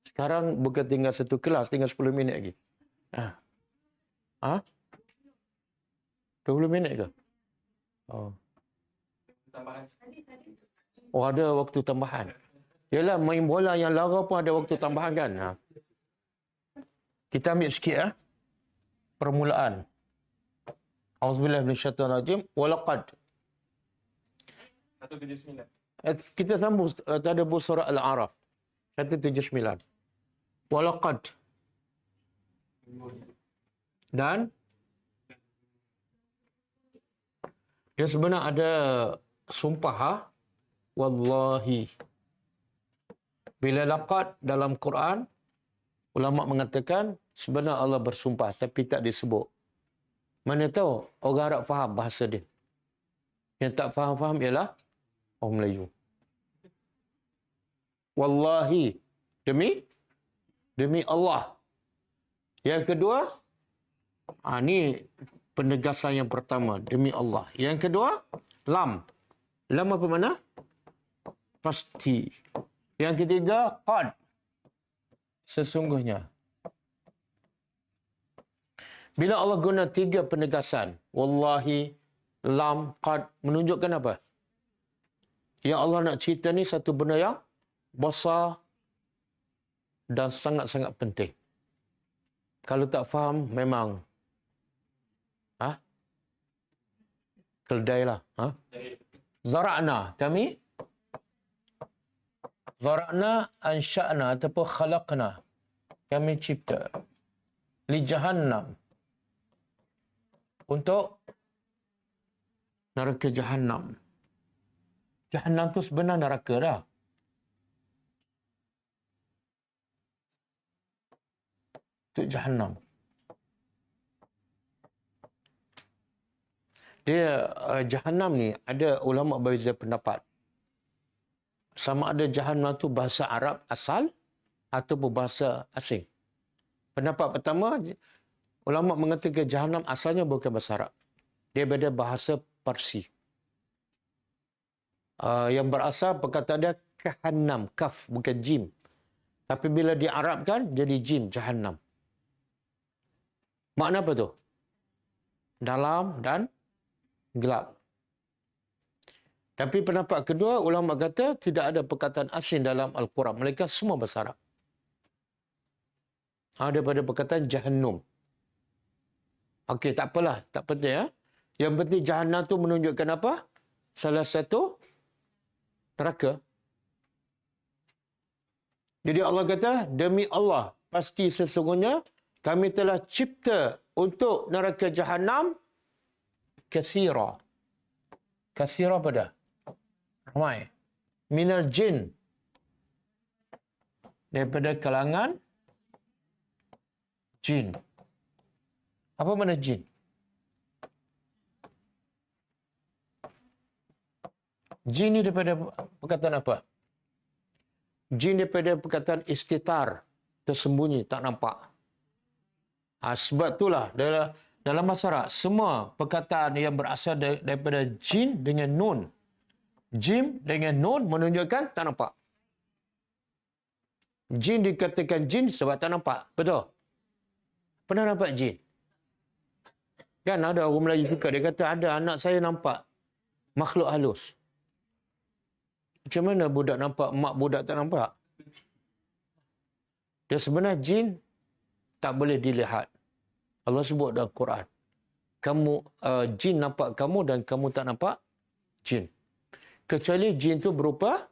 Sekarang bukan tinggal satu kelas, tinggal 10 minit lagi. Ha? 20 minit ke? Oh. Tambahan. Oh, ada waktu tambahan. Yalah, main bola yang lara pun ada waktu tambahan kan? Ha. Kita ambil sikit permulaan. Auzubillahi minasyaitonir rajim. Walaqad. 179. Kita sambung tadabbur surah Al-A'raf 179. Walaqad. Dan dia sebenarnya ada sumpah wallahi. Bila laqad dalam Quran, ulama mengatakan sebenarnya Allah bersumpah tapi tak disebut. Mana tahu orang Arab faham bahasa dia. Yang tak faham-faham ialah orang Melayu. Wallahi, demi Allah. Yang kedua, ni penegasan yang pertama, demi Allah. Yang kedua, lam. Lam apa mana? Pasti. Yang ketiga, qad. Sesungguhnya. Bila Allah guna 3 penegasan, wallahi, lam, qad, menunjukkan apa? Yang Allah nak cerita ni satu benda yang besar dan sangat-sangat penting. Kalau tak faham, memang keledai lah. Zara'na, kami zara'na ansha'na ataupun khalaqna, kami cipta li jahannam, untuk neraka jahannam. Jahannam tu sebenarnya neraka dah. Itu jahannam. Dia jahannam ni ada ulama berbeza pendapat. Sama ada jahannam tu bahasa Arab asal ataupun bahasa asing. Pendapat pertama, ulama mengatakan jahannam asalnya bukan bahasa Arab. Dia beda bahasa Parsi. Yang berasal perkataan dia kahannam, kaf bukan jim. Tapi bila diarabkan jadi jim, jahannam. Makna apa tu? Dalam dan gelap. Tapi pendapat kedua, ulama kata tidak ada perkataan asing dalam Al-Quran. Mereka semua bahasa Arab. Daripada perkataan jahannam. Okey, tak apalah. Tak penting. Yang penting jahannam tu menunjukkan apa? Salah satu neraka. Jadi Allah kata, demi Allah, pasti sesungguhnya kami telah cipta untuk neraka jahannam katsira. Katsira apa dah? Ramai. Minal jin. Daripada kalangan jin. Apa mana jin? Jin ni daripada perkataan apa? Jin daripada perkataan istitar, tersembunyi, tak nampak. Sebab itulah dalam masyarakat, semua perkataan yang berasal daripada jin dengan nun. Jim dengan nun menunjukkan tak nampak. Jin dikatakan jin sebab tak nampak. Betul? Pernah nampak jin? Kan ada orang Melayu suka, dia kata ada anak saya nampak makhluk halus. Macam mana budak nampak, mak budak tak nampak? Dia sebenarnya jin tak boleh dilihat. Allah sebut dalam Quran. Jin nampak kamu dan kamu tak nampak jin. Kecuali jin tu berupa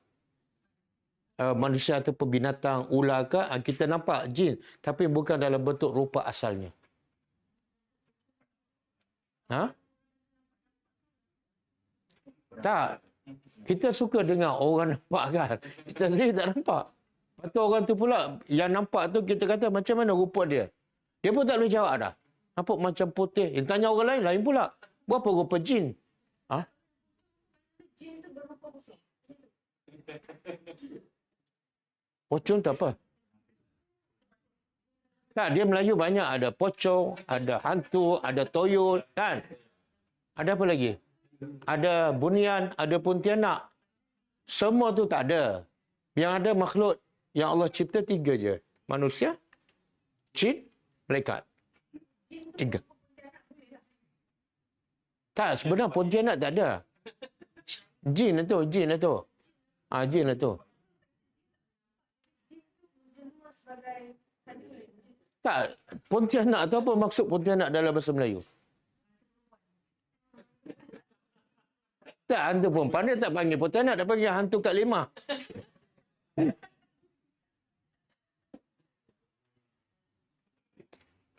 manusia ataupun binatang, ular ke, kita nampak jin. Tapi bukan dalam bentuk rupa asalnya. Tak. Kita suka dengar orang nampak kan. Kita sendiri tak nampak. Lepas tu orang tu pula, yang nampak tu kita kata macam mana rupa dia. Dia pun tak boleh jawab dah. Nampak macam putih. Yang tanya orang lain, lain pula. Berapa rupa jin? Jin tu berupa pocong. Pocong tak apa. Tak, dia Melayu banyak. Ada pocong, ada hantu, ada toyol, kan? Ada apa lagi? Ada bunian, ada pontianak. Semua tu tak ada. Yang ada makhluk Yang Allah cipta 3 je. Manusia, jin, malaikat. 3. Tak, sebenarnya Pontianak tak ada. Jin lah tu. Jin lah tu. Tak, Pontianak tu apa maksud Pontianak dalam bahasa Melayu? Tak, hantu perempuan dia tak panggil Pontianak, dia panggil hantu Kak Limah.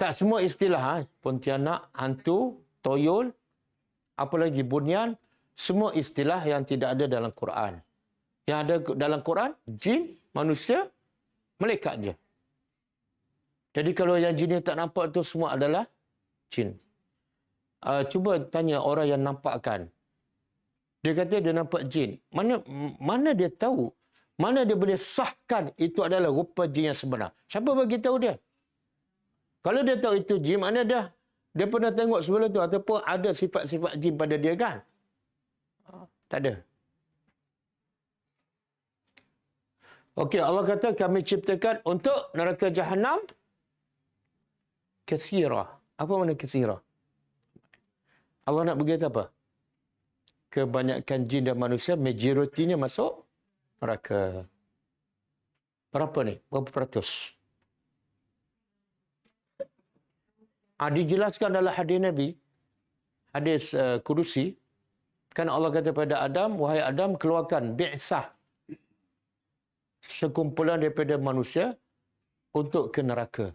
Tak, semua istilah Pontianak, hantu, toyol, apa lagi bunyan, semua istilah yang tidak ada dalam Quran. Yang ada dalam Quran, jin, manusia, malaikat je. Jadi kalau yang jin tak nampak tu semua adalah jin. Cuba tanya orang yang nampakkan. Dia kata dia nampak jin. Mana dia tahu? Mana dia boleh sahkan itu adalah rupa jin yang sebenar? Siapa bagi tahu dia? Kalau dia tahu itu jin, mana dia pernah tengok sebelum tu ataupun ada sifat-sifat jin pada dia kan? Tak ada. Okey, Allah kata kami ciptakan untuk neraka Jahannam katsira. Apa makna katsira? Allah nak beritahu apa? Kebanyakan jin dan manusia, majoritinya masuk neraka. Berapa ni? Berapa peratus? Dijelaskan dalam hadis Nabi, hadis Qudusi, kan Allah kata pada Adam, wahai Adam, keluarkan bi'sah, sekumpulan daripada manusia untuk ke neraka.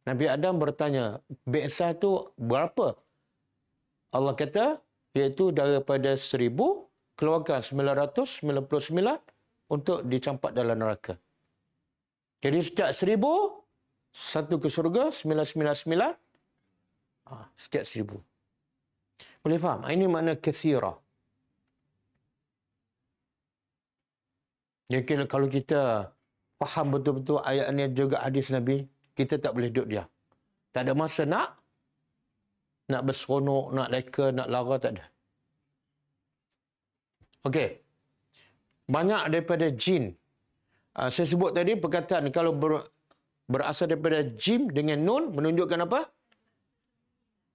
Nabi Adam bertanya, bi'sah tu berapa? Allah kata, iaitu daripada 1000, keluarkan 999 untuk dicampak dalam neraka. Jadi setiap 1000, satu ke syurga, 999, setiap 1000. Boleh faham? Ini makna katsira. Jadi kalau kita faham betul-betul ayat ini juga hadis Nabi, kita tak boleh duduk diam. Tak ada masa nak berseronok, nak leka, nak lara, tak ada. Okey. Banyak daripada jin. Saya sebut tadi perkataan kalau berasal daripada jim dengan nun menunjukkan apa?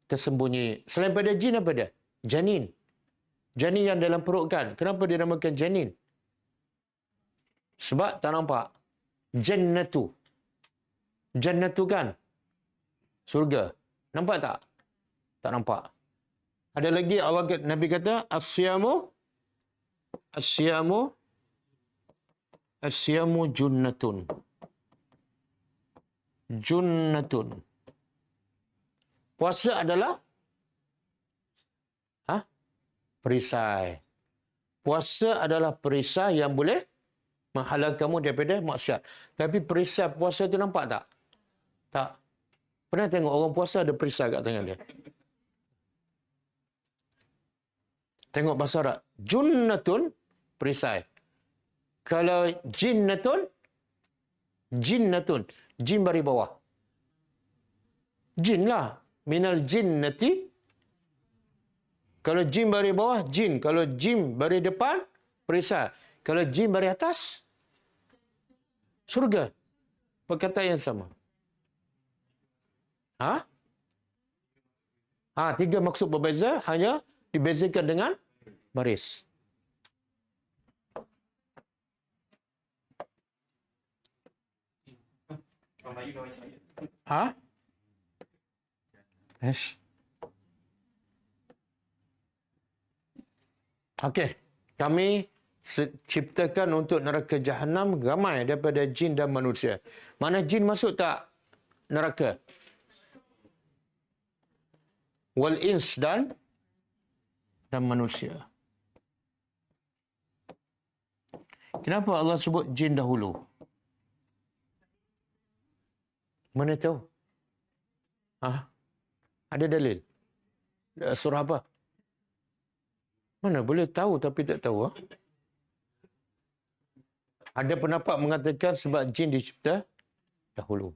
Tersembunyi. Selain pada jin apa dia? Janin. Janin yang dalam perut kan. Kenapa dia namakan janin? Sebab tak nampak. Jannatu. Jannatu kan? Surga. Nampak tak? Tak nampak. Ada lagi Allah Nabi kata asyamu junnatun. Junnatun. Puasa adalah perisai. Puasa adalah perisai yang boleh menghalang kamu daripada maksiat. Tapi perisai puasa tu nampak tak? Tak. Pernah tengok orang puasa ada perisai kat tangan dia? Tengok bahasa Arab. Junnatun, perisai. Kalau jinnatun, jin baris bawah. Jin lah. Minal jinnati. Kalau jin baris bawah, jin. Kalau jin baris depan, perisai. Kalau jin baris atas, surga. Perkataan yang sama. Tiga maksud berbeza, hanya dibezakan dengan baris. Okey. Kami ciptakan untuk neraka Jahannam ramai daripada jin dan manusia. Mana jin masuk tak neraka? Wal ins dan manusia. Kenapa Allah sebut jin dahulu? Mana tahu? Ada dalil? Surah apa? Mana boleh tahu tapi tak tahu? Ada pendapat mengatakan sebab jin dicipta dahulu.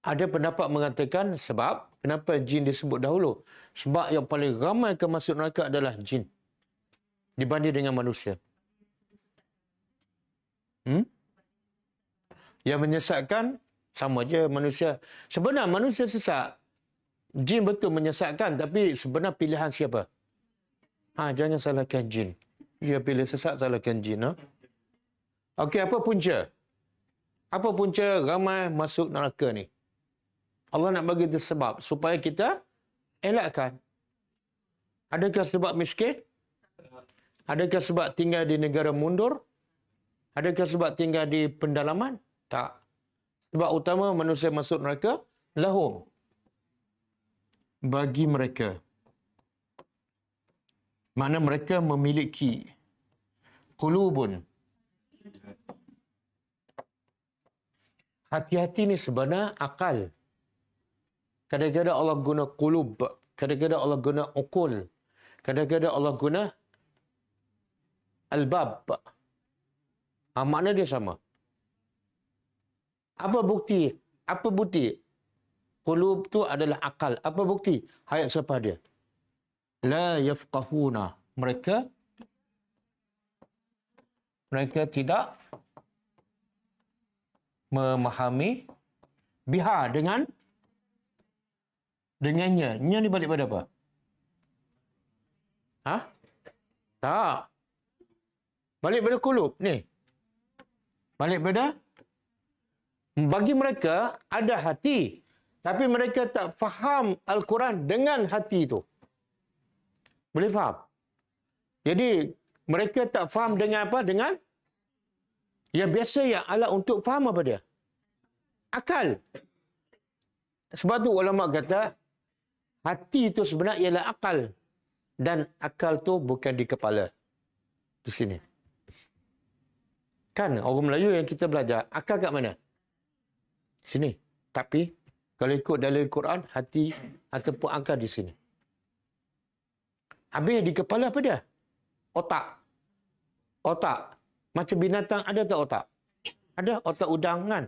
Ada pendapat mengatakan sebab kenapa jin disebut dahulu? Sebab yang paling ramai akan masuk neraka adalah jin dibanding dengan manusia. Hmm? Yang menyesatkan sama je manusia. Sebenarnya manusia sesat. Jin betul menyesatkan, tapi sebenarnya pilihan siapa? Jangan salahkan jin. Dia pilih sesat, salahkan jin. Okey, apa punca? Apa punca ramai masuk neraka ni? Allah nak bagi dia sebab supaya kita elakkan. Adakah sebab miskin? Adakah sebab tinggal di negara mundur? Adakah sebab tinggal di pendalaman? Tak. Sebab utama manusia masuk neraka, lahum. Bagi mereka. Makna mereka memiliki qulubun. Hati-hati ni sebenarnya akal. Kadang-kadang Allah guna qulub. Kadang-kadang Allah guna uqul. Kadang-kadang Allah guna albab. Makna dia sama. Apa bukti? Apa bukti? Qulub tu adalah akal. Apa bukti? Ayat siapa dia? La yafqahuna. Mereka tidak memahami biha dengannya. Nya ni balik pada apa? Tak. Balik pada qulub ni. Balik pada bagi mereka ada hati, tapi mereka tak faham Al-Quran dengan hati itu. Boleh faham? Jadi mereka tak faham dengan apa? Dengan yang biasa yang alat untuk faham apa dia? Akal. Sebab tu ulama kata hati itu sebenarnya ialah akal, dan akal tu bukan di kepala. Di sini. Kan orang Melayu yang kita belajar, akal kat mana? Sini. Tapi kalau ikut dalil Quran, hati ataupun akal di sini. Habis di kepala apa dia? Otak. Otak. Macam binatang ada tak otak? Ada otak udang kan?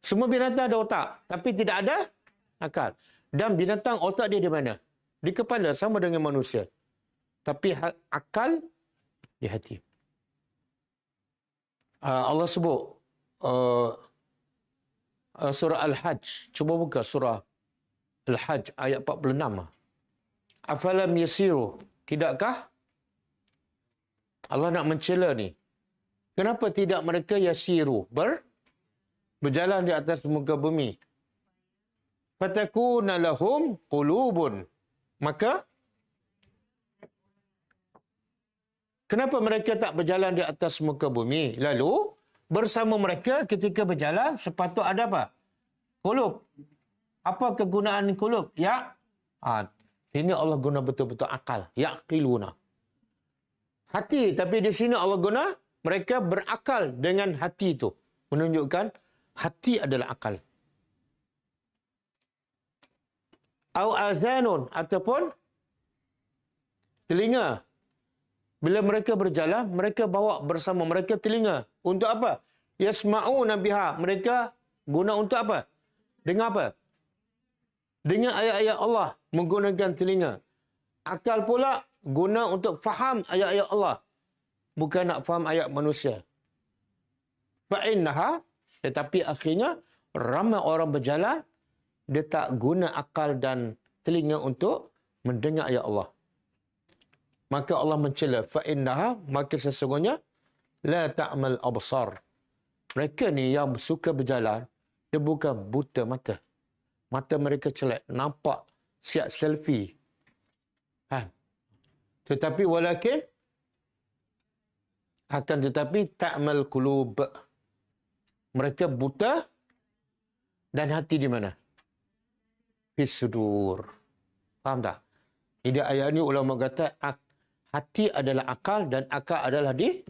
Semua binatang ada otak, tapi tidak ada akal. Dan binatang otak dia di mana? Di kepala, sama dengan manusia. Tapi akal di hati. Allah sebut surah Al-Hajj. Cuba buka surah Al-Hajj ayat 46. Afalam yasiru. Tidakkah? Allah nak mencela ni. Kenapa tidak mereka yasiru? Berjalan di atas muka bumi. Fatakuna lahum qulubun. Maka kenapa mereka tak berjalan di atas muka bumi? Lalu bersama mereka ketika berjalan sepatut ada apa? Qulub. Apa kegunaan qulub? Sini Allah guna betul-betul akal. Yaqiluna. Hati, tapi di sini Allah guna mereka berakal dengan hati itu. Menunjukkan hati adalah akal. Au azanun, ataupun telinga. Bila mereka berjalan, mereka bawa bersama mereka telinga. Untuk apa? Yasma'una biha. Mereka guna untuk apa? Dengar apa? Dengar ayat-ayat Allah menggunakan telinga. Akal pula guna untuk faham ayat-ayat Allah. Bukan nak faham ayat manusia. Fa'innaha, tetapi akhirnya ramai orang berjalan, dia tak guna akal dan telinga untuk mendengar ayat Allah. Maka Allah mencela. Fa'innaha, maka sesungguhnya la ta'mal absar. Mereka ni yang suka berjalan, dia bukan buta mata. Mata mereka celak, nampak siap selfie. Tetapi walakin akan tetapi ta'mal qulub. Mereka buta dan hati di mana? Fis sudur. Faham tak? Jadi ayat ni ulama kata hati adalah akal dan akal adalah di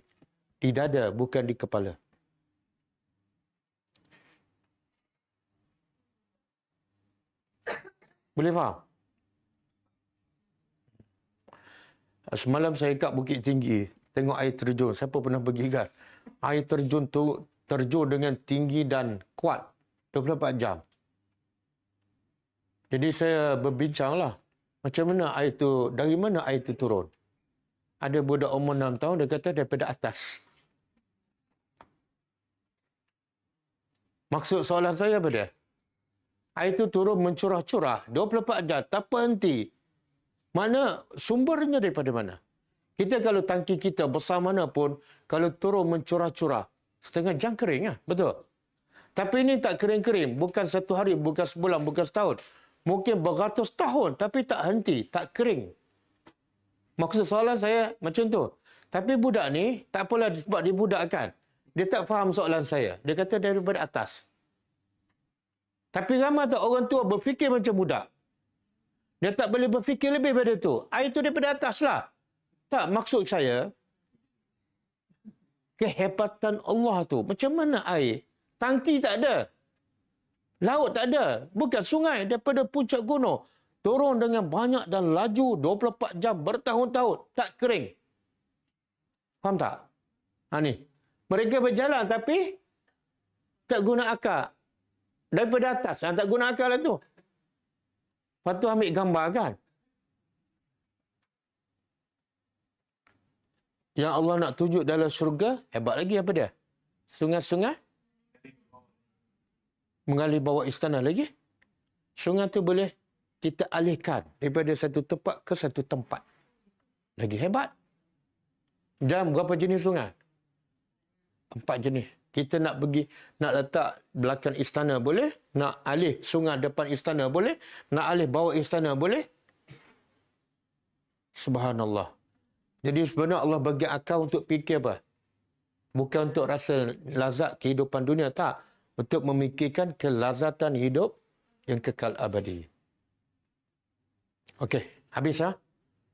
dada, bukan di kepala. Boleh faham? Semalam saya kat Bukit Tinggi, tengok air terjun. Siapa pernah pergi kan? Air terjun tu terjun dengan tinggi dan kuat 24 jam. Jadi saya berbincanglah, macam mana air tu, dari mana air tu turun? Ada budak umur 6 tahun, dia kata daripada atas. Maksud soalan saya apa dia? Air itu turun mencurah-curah 24 jam, tak berhenti. Mana sumbernya daripada mana? Kita kalau tangki kita besar mana pun, kalau turun mencurah-curah, setengah jam kering lah. Betul? Tapi ini tak kering-kering. Bukan satu hari, bukan sebulan, bukan setahun. Mungkin beratus tahun, tapi tak henti, tak kering. Maksud soalan saya macam tu. Tapi budak ni, tak apalah sebab dia budak kan. Dia tak faham soalan saya. Dia kata daripada atas. Tapi ramai tak orang tua berfikir macam budak. Dia tak boleh berfikir lebih daripada tu. Air tu daripada atas lah. Tak, maksud saya, kehebatan Allah tu. Macam mana air? Tangki tak ada. Laut tak ada. Bukan sungai daripada puncak gunung. Turun dengan banyak dan laju 24 jam bertahun-tahun. Tak kering. Faham tak? Ni. Mereka berjalan tapi tak guna akal. Daripada atas. Tak guna akal lah tu. Lepas tu ambil gambar kan. Yang Allah nak tuju dalam syurga, hebat lagi apa dia? Sungai-sungai mengalir bawah istana lagi. Sungai tu boleh kita alihkan daripada satu tempat ke satu tempat. Lagi hebat. Dan berapa jenis sungai? 4 jenis. Kita nak pergi, nak letak belakang istana boleh, nak alih sungai depan istana boleh, nak alih bawah istana boleh. Subhanallah. Jadi sebenarnya Allah bagi akal untuk fikir apa? Bukan untuk rasa lazat kehidupan dunia, tak. Untuk memikirkan kelazatan hidup yang kekal abadi. Okey, habis ha?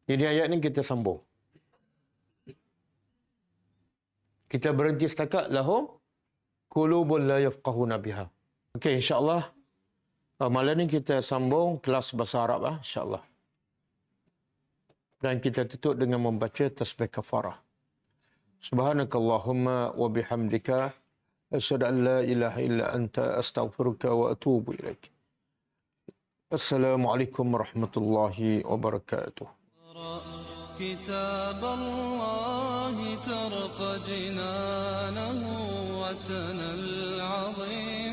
Jadi ayat ni kita sambung. Kita berhenti setakat lahum qulubun la yafqahuna biha. Okey, insya-Allah malam ni kita sambung kelas bahasa Arab insya-Allah. Dan kita tutup dengan membaca tasbih kafarah. Subhanakallahumma wa bihamdika asyhadu an la ilaha illa anta astaghfiruka wa atubu ilaik. Assalamualaikum warahmatullahi wabarakatuh. كتاب الله ترق جنانه وتنى العظيم